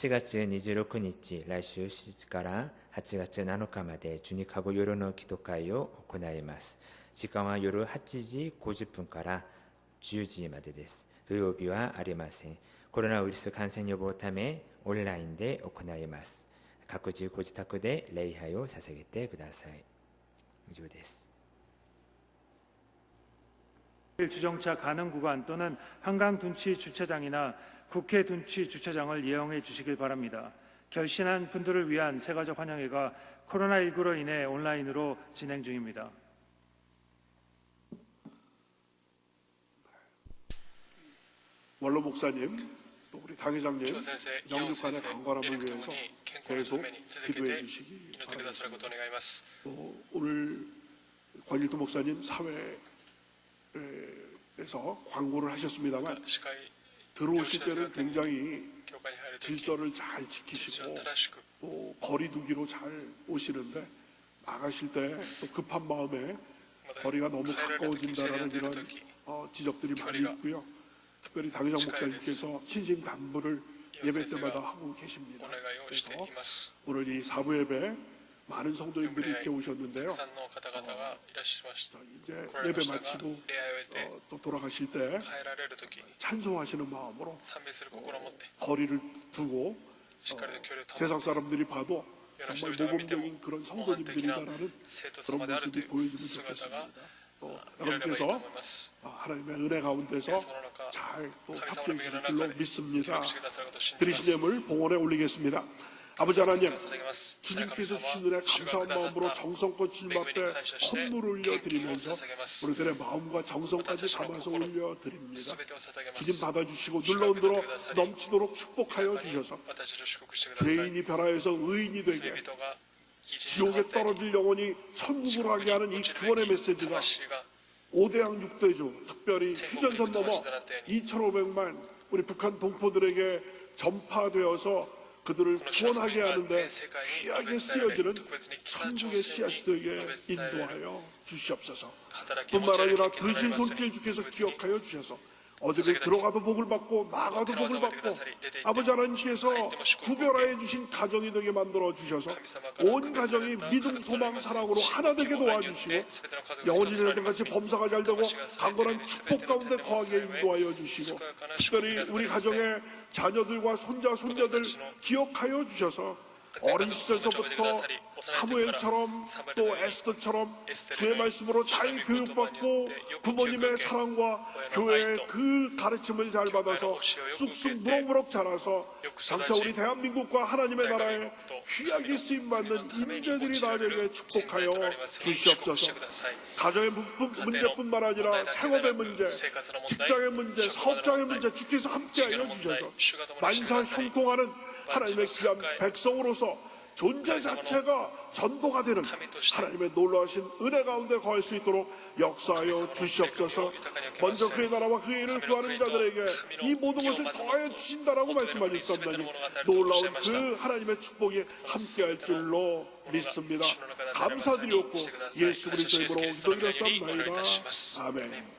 月26日、来週7日から8月7日まで12カ国夜の祈祷会を行います。時間は夜8時50分から10時までです。土曜日はありません。コロナウイルス感染予防のためオンラインで行います。各自ご自宅で礼拝を捧げてください。以上です。 주정차 가능 구간 또는 한강 둔치 주차장이나 국회 둔치 주차장을 이용해 주시길 바랍니다. 결신한 분들을 위한 세가족 환영회가 코로나19로 인해 온라인으로 진행 중입니다. 원로 목사님, 또 우리 당회장님, 영육간의 강건함을 위해서 계속 기도해 주시기 바랍니다. 또 오늘 권일도 목사님 사회에서 광고를 하셨습니다만 들어오실 때는 굉장히 질서를 잘 지키시고 또 거리 두기로 잘 오시는데 나가실 때 또 급한 마음에 거리가 너무 가까워진다라는 이런 지적들이 많이 있고요. 특별히 당회장 목사님께서 신신당부를 예배 때마다 하고 계십니다. 그래서 오늘 이 사부 예배 많은 성도님들이 이렇게 오셨는데요. 이제 예배 마치고 또 돌아가실 때 찬송하시는 마음으로 거리를 두고 세상 사람들이 봐도 정말 모범적인 그런 성도님들이다라는 그런 모습이 보여주면 좋겠습니다. 또 여러분께서 하나님의 은혜 가운데서 잘 또 합주해 주실 줄로 믿습니다. 드리신 예물 봉헌에 올리겠습니다. 아버지 하나님, 주님께서 주신 은혜 감사한 마음으로 정성껏 주님 앞에 헌물을 올려드리면서 우리들의 마음과 정성까지 담아서 올려드립니다. 주님 받아주시고 눌러흔들어 넘치도록 축복하여 주셔서 죄인이 변화해서 의인이 되게 지옥에 떨어질 영혼이 천국으로 가게 하는 이 구원의 메시지가 5대양 6대주 특별히 휴전선 넘어 2,500만 우리 북한 동포들에게 전파되어서 그들을 구원하게 하는데 귀하게 쓰여지는 천국의 씨앗이 되게 인도하여 주시옵소서. 뿐만 아니라 드신 손길 주께서 기억하여 주셔서 어디를 들어가도 복을 받고 나가도 복을 받고 아버지 하나님께서 구별하여 주신 가정이 되게 만들어 주셔서 온 가정이 믿음, 소망, 사랑으로 하나 되게 도와주시고 영원히 되는 것이 범사가 잘 되고 강건한 축복 가운데 거하게 인도하여 주시고 특별히 우리 가정의 자녀들과 손자, 손녀들 기억하여 주셔서 어린 시절서부터 사무엘처럼 또 에스더처럼 주의 말씀으로 잘 교육받고 부모님의 사랑과 교회의 그 가르침을 잘 받아서 쑥쑥 무럭무럭 자라서 장차 우리 대한민국과 하나님의 나라에 귀하게 쓰임받는 인재들이 나에게 축복하여 주시옵소서. 가정의 문제뿐만 아니라 생업의 문제, 직장의 문제, 사업장의 문제 주께서 함께하여 주셔서 만사 형통하는 하나님의 귀한 백성으로서 존재 자체가 전도가 되는 하나님의 놀라우신 은혜 가운데 거할 수 있도록 역사하여 주시옵소서. 먼저 그의 나라와 그의 일을 구하는 자들에게 이 모든 것을 더하여 주신다라고 말씀하셨습니다. 놀라운 그 하나님의 축복이 함께할 줄로 믿습니다. 감사드리옵고 예수 그리스도의 이름으로 기도드렸사옵나이다. 아멘.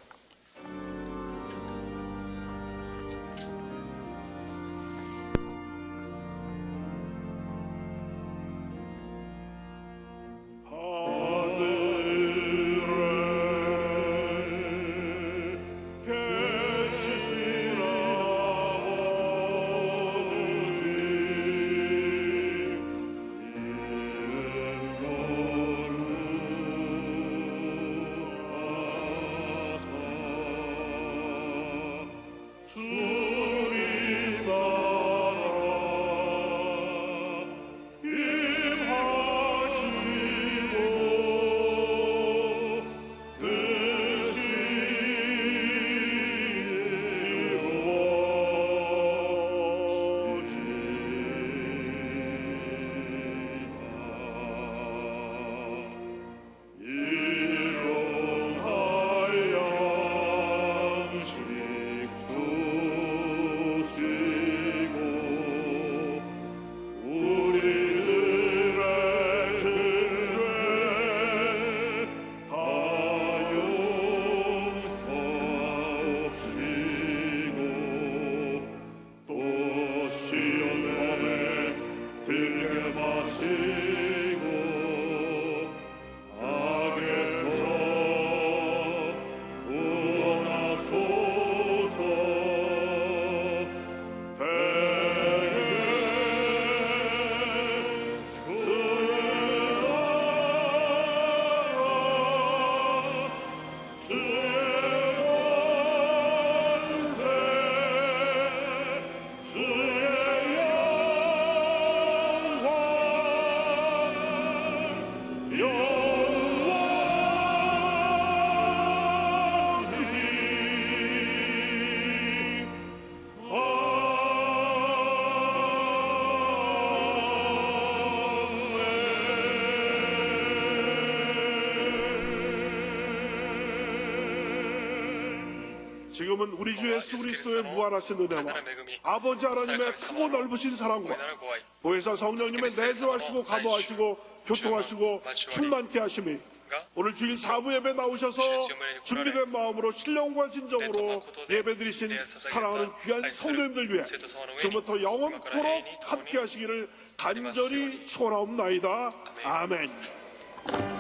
지금은 우리 주 예수 그리스도의 무한하신 은혜와 아버지 하나님의 크고 넓으신 사랑과 보혜사 성령님의 내주하시고 감화하시고 교통하시고 충만케 하심이 오늘 주일 사부 예배 나오셔서 준비된 마음으로 신령과 진정으로 예배드리신 사랑하는 귀한 성도님들 위해 지금부터 영원토록 함께 하시기를 간절히 축원하옵나이다. 아멘.